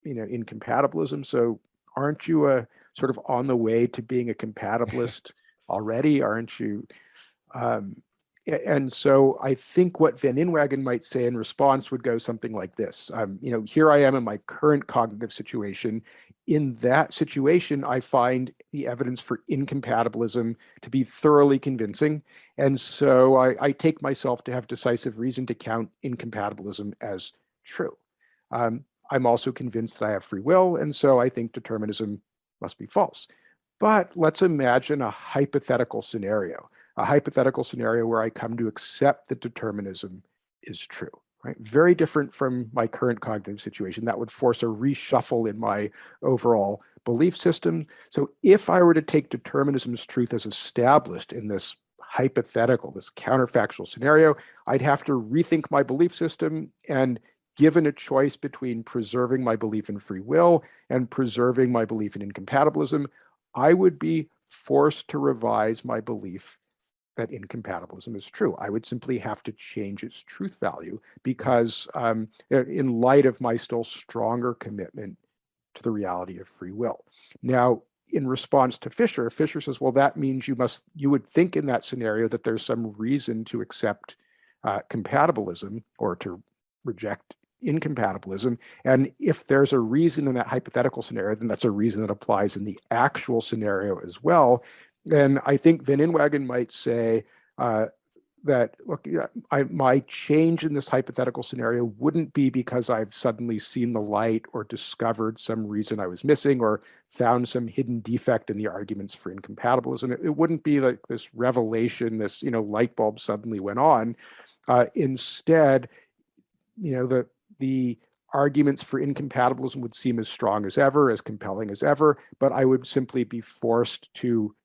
incompatibilism. So aren't you sort of on the way to being a compatibilist already? Aren't you? And so I think what Van Inwagen might say in response would go something like this. Here I am in my current cognitive situation. In that situation, I find the evidence for incompatibilism to be thoroughly convincing. And so I take myself to have decisive reason to count incompatibilism as true. I'm also convinced that I have free will, and so I think determinism must be false. But let's imagine a hypothetical scenario where I come to accept that determinism is true, right? Very different from my current cognitive situation. That would force a reshuffle in my overall belief system. So if I were to take determinism's truth as established in this hypothetical, this counterfactual scenario, I'd have to rethink my belief system, and given a choice between preserving my belief in free will and preserving my belief in incompatibilism, I would be forced to revise my belief that incompatibilism is true. I would simply have to change its truth value because in light of my still stronger commitment to the reality of free will. Now, in response to Fisher says, well, that means you would think in that scenario that there's some reason to accept compatibilism or to reject incompatibilism. And if there's a reason in that hypothetical scenario, then that's a reason that applies in the actual scenario as well. And I think Van Inwagen might say that, look, my change in this hypothetical scenario wouldn't be because I've suddenly seen the light or discovered some reason I was missing or found some hidden defect in the arguments for incompatibilism. It wouldn't be like this revelation, this light bulb suddenly went on. Instead, the arguments for incompatibilism would seem as strong as ever, as compelling as ever, but I would simply be forced to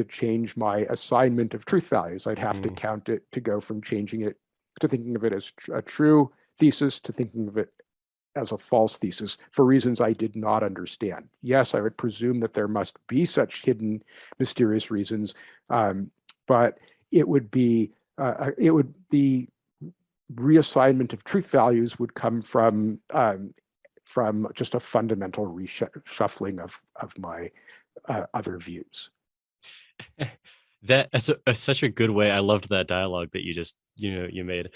change my assignment of truth values. I'd have to count it to go from changing it to thinking of it as a true thesis to thinking of it as a false thesis for reasons I did not understand. Yes, I would presume that there must be such hidden, mysterious reasons, but it would be the reassignment of truth values would come from just a fundamental reshuffling of my other views. That's such a good way. I loved that dialogue that you just you made.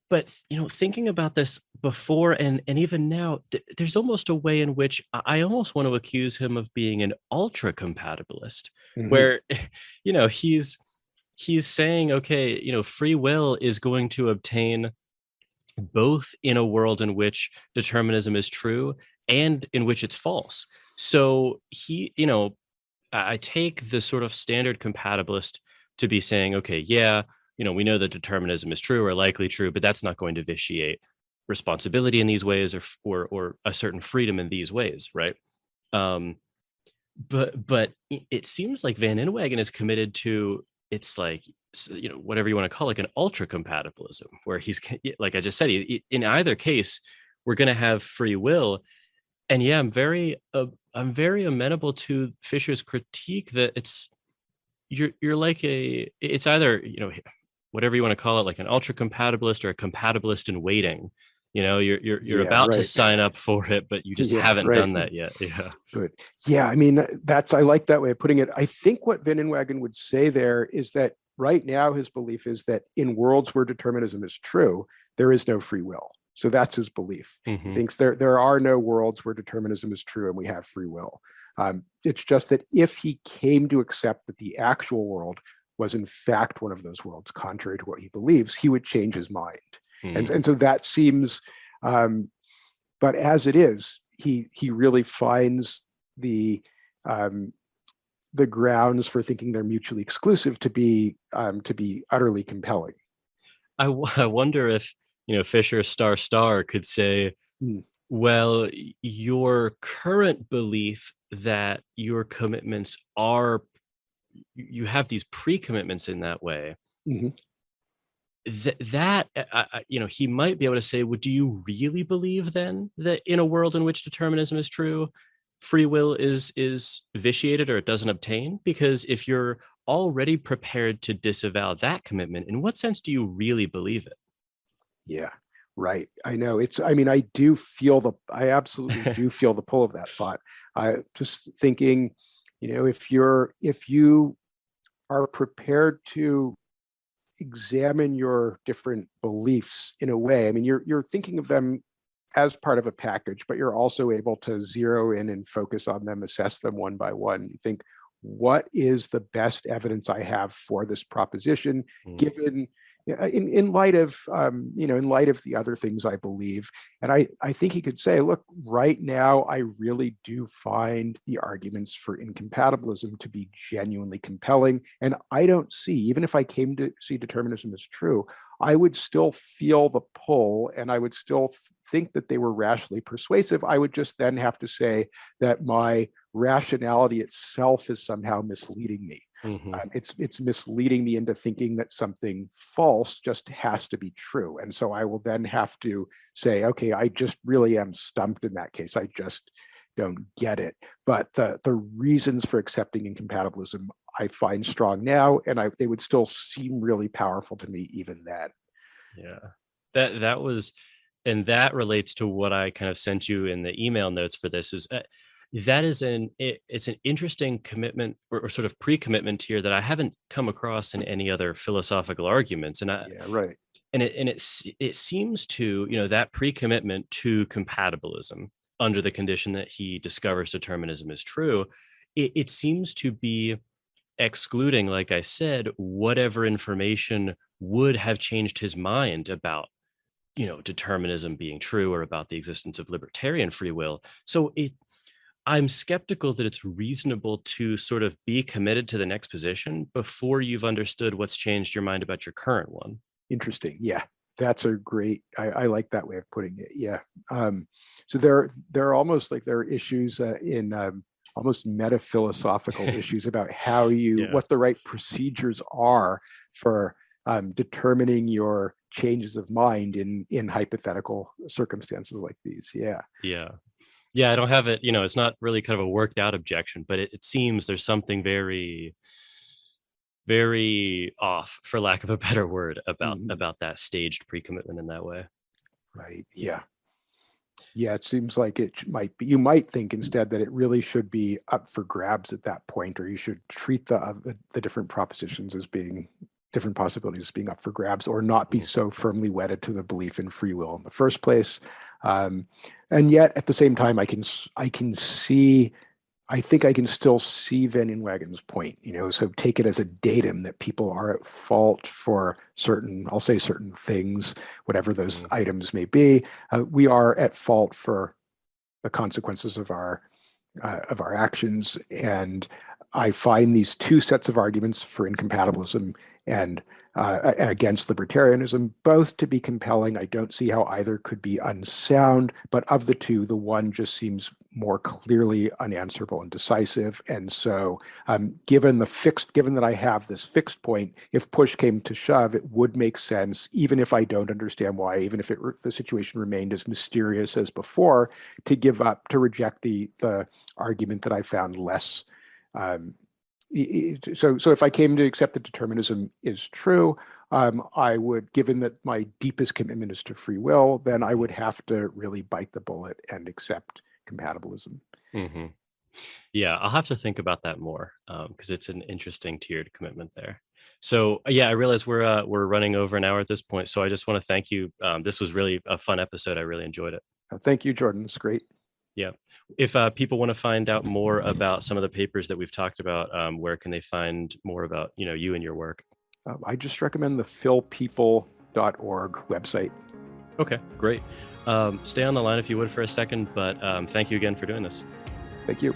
But thinking about this before and even now, there's almost a way in which I almost want to accuse him of being an ultra compatibilist, where he's saying, okay, free will is going to obtain both in a world in which determinism is true and in which it's false. So I take the sort of standard compatibilist to be saying, okay, yeah, we know that determinism is true or likely true, but that's not going to vitiate responsibility in these ways or a certain freedom in these ways, right? But it seems like Van Inwagen is committed to, it's like, whatever you want to call it, like an ultra compatibilism, where he's, like I just said, in either case, we're going to have free will. And yeah, I'm very amenable to Fisher's critique that you're like it's either, whatever you want to call it, like an ultra compatibilist or a compatibilist in waiting. You're about to sign up for it, but you just haven't done that yet. Yeah. Good. Yeah. I mean, I like that way of putting it. I think what Van Inwagen would say there is that right now his belief is that in worlds where determinism is true, there is no free will. So that's his belief. He thinks there are no worlds where determinism is true and we have free will. It's just that if he came to accept that the actual world was in fact one of those worlds, contrary to what he believes, he would change his mind. And so that seems, but as it is, he really finds the grounds for thinking they're mutually exclusive to be utterly compelling. I wonder if, Fisher star could say, well, your current belief that your commitments are, you have these pre-commitments in that way, he might be able to say, well, do you really believe then that in a world in which determinism is true, free will is vitiated or it doesn't obtain? Because if you're already prepared to disavow that commitment, in what sense do you really believe it? Yeah, right. I know I absolutely do feel the pull of that thought. I just thinking, if you are prepared to examine your different beliefs in a way, you're thinking of them as part of a package, but you're also able to zero in and focus on them, assess them one by one. You think, what is the best evidence I have for this proposition, given in light of in light of the other things I believe? And I think he could say, look, right now I really do find the arguments for incompatibilism to be genuinely compelling, and I don't see, even if I came to see determinism as true, I would still feel the pull and I would still think that they were rationally persuasive. I would just then have to say that my rationality itself is somehow misleading me. It's misleading me into thinking that something false just has to be true. And so I will then have to say, okay, I just really am stumped in that case. I just don't get it. But the reasons for accepting incompatibilism I find strong now, and they would still seem really powerful to me even then. Yeah, that was, and that relates to what I kind of sent you in the email notes for this. Is that is it's an interesting commitment or sort of pre-commitment here that I haven't come across in any other philosophical arguments, and Yeah, right. it seems to, that pre-commitment to compatibilism under the condition that he discovers determinism is true, it seems to be excluding, like I said, whatever information would have changed his mind about, determinism being true or about the existence of libertarian free will. So I'm skeptical that it's reasonable to sort of be committed to the next position before you've understood what's changed your mind about your current one. Interesting. Yeah, that's a great. I like that way of putting it. Yeah. So there are almost like there are issues in almost meta-philosophical issues about how what the right procedures are for determining your changes of mind in hypothetical circumstances like these. Yeah. Yeah, I don't have it, it's not really kind of a worked out objection, but it seems there's something very, very off, for lack of a better word, about that staged pre-commitment in that way. Right. Yeah. Yeah, it seems like it might be. You might think instead that it really should be up for grabs at that point, or you should treat the different propositions as being different possibilities as being up for grabs, or not be so firmly wedded to the belief in free will in the first place. And yet, at the same time, I can see. I think I can still see Van Inwagen's point, so take it as a datum that people are at fault for certain, I'll say certain things, whatever those items may be. We are at fault for the consequences of our actions. And I find these two sets of arguments for incompatibilism and against libertarianism both to be compelling. I don't see how either could be unsound, but of the two, the one just seems more clearly unanswerable and decisive. And so given that I have this fixed point, if push came to shove, it would make sense, even if I don't understand why, even if the situation remained as mysterious as before, to reject the argument that I found less. So if I came to accept that determinism is true, I would, given that my deepest commitment is to free will, then I would have to really bite the bullet and accept compatibilism. Yeah, I'll have to think about that more, because it's an interesting tiered commitment there. So yeah, I realize we're running over an hour at this point. So I just want to thank you. This was really a fun episode. I really enjoyed it. Thank you, Jordan. It's great. Yeah. If people want to find out more about some of the papers that we've talked about, where can they find more about you and your work? I just recommend the philpeople.org website. Okay, great. Stay on the line if you would for a second, but thank you again for doing this. Thank you.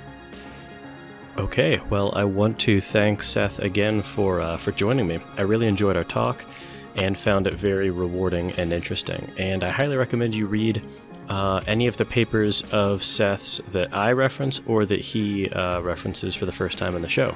Okay, well, I want to thank Seth again for joining me. I really enjoyed our talk and found it very rewarding and interesting. And I highly recommend you read any of the papers of Seth's that I reference or that he references for the first time in the show.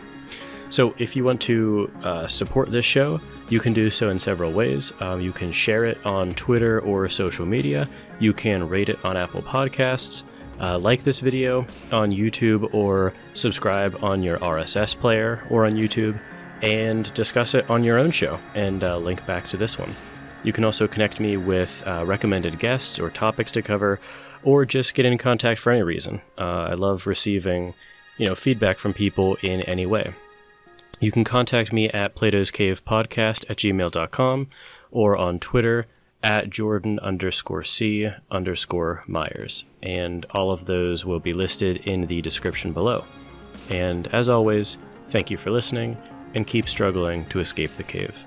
So if you want to support this show, you can do so in several ways. You can share it on Twitter or social media. You can rate it on Apple Podcasts, like this video on YouTube, or subscribe on your RSS player or on YouTube, and discuss it on your own show and link back to this one. You can also connect me with recommended guests or topics to cover, or just get in contact for any reason. I love receiving, feedback from people in any way. You can contact me at platoscavepodcast@gmail.com or on Twitter at Jordan_C_Myers. And all of those will be listed in the description below. And as always, thank you for listening, and keep struggling to escape the cave.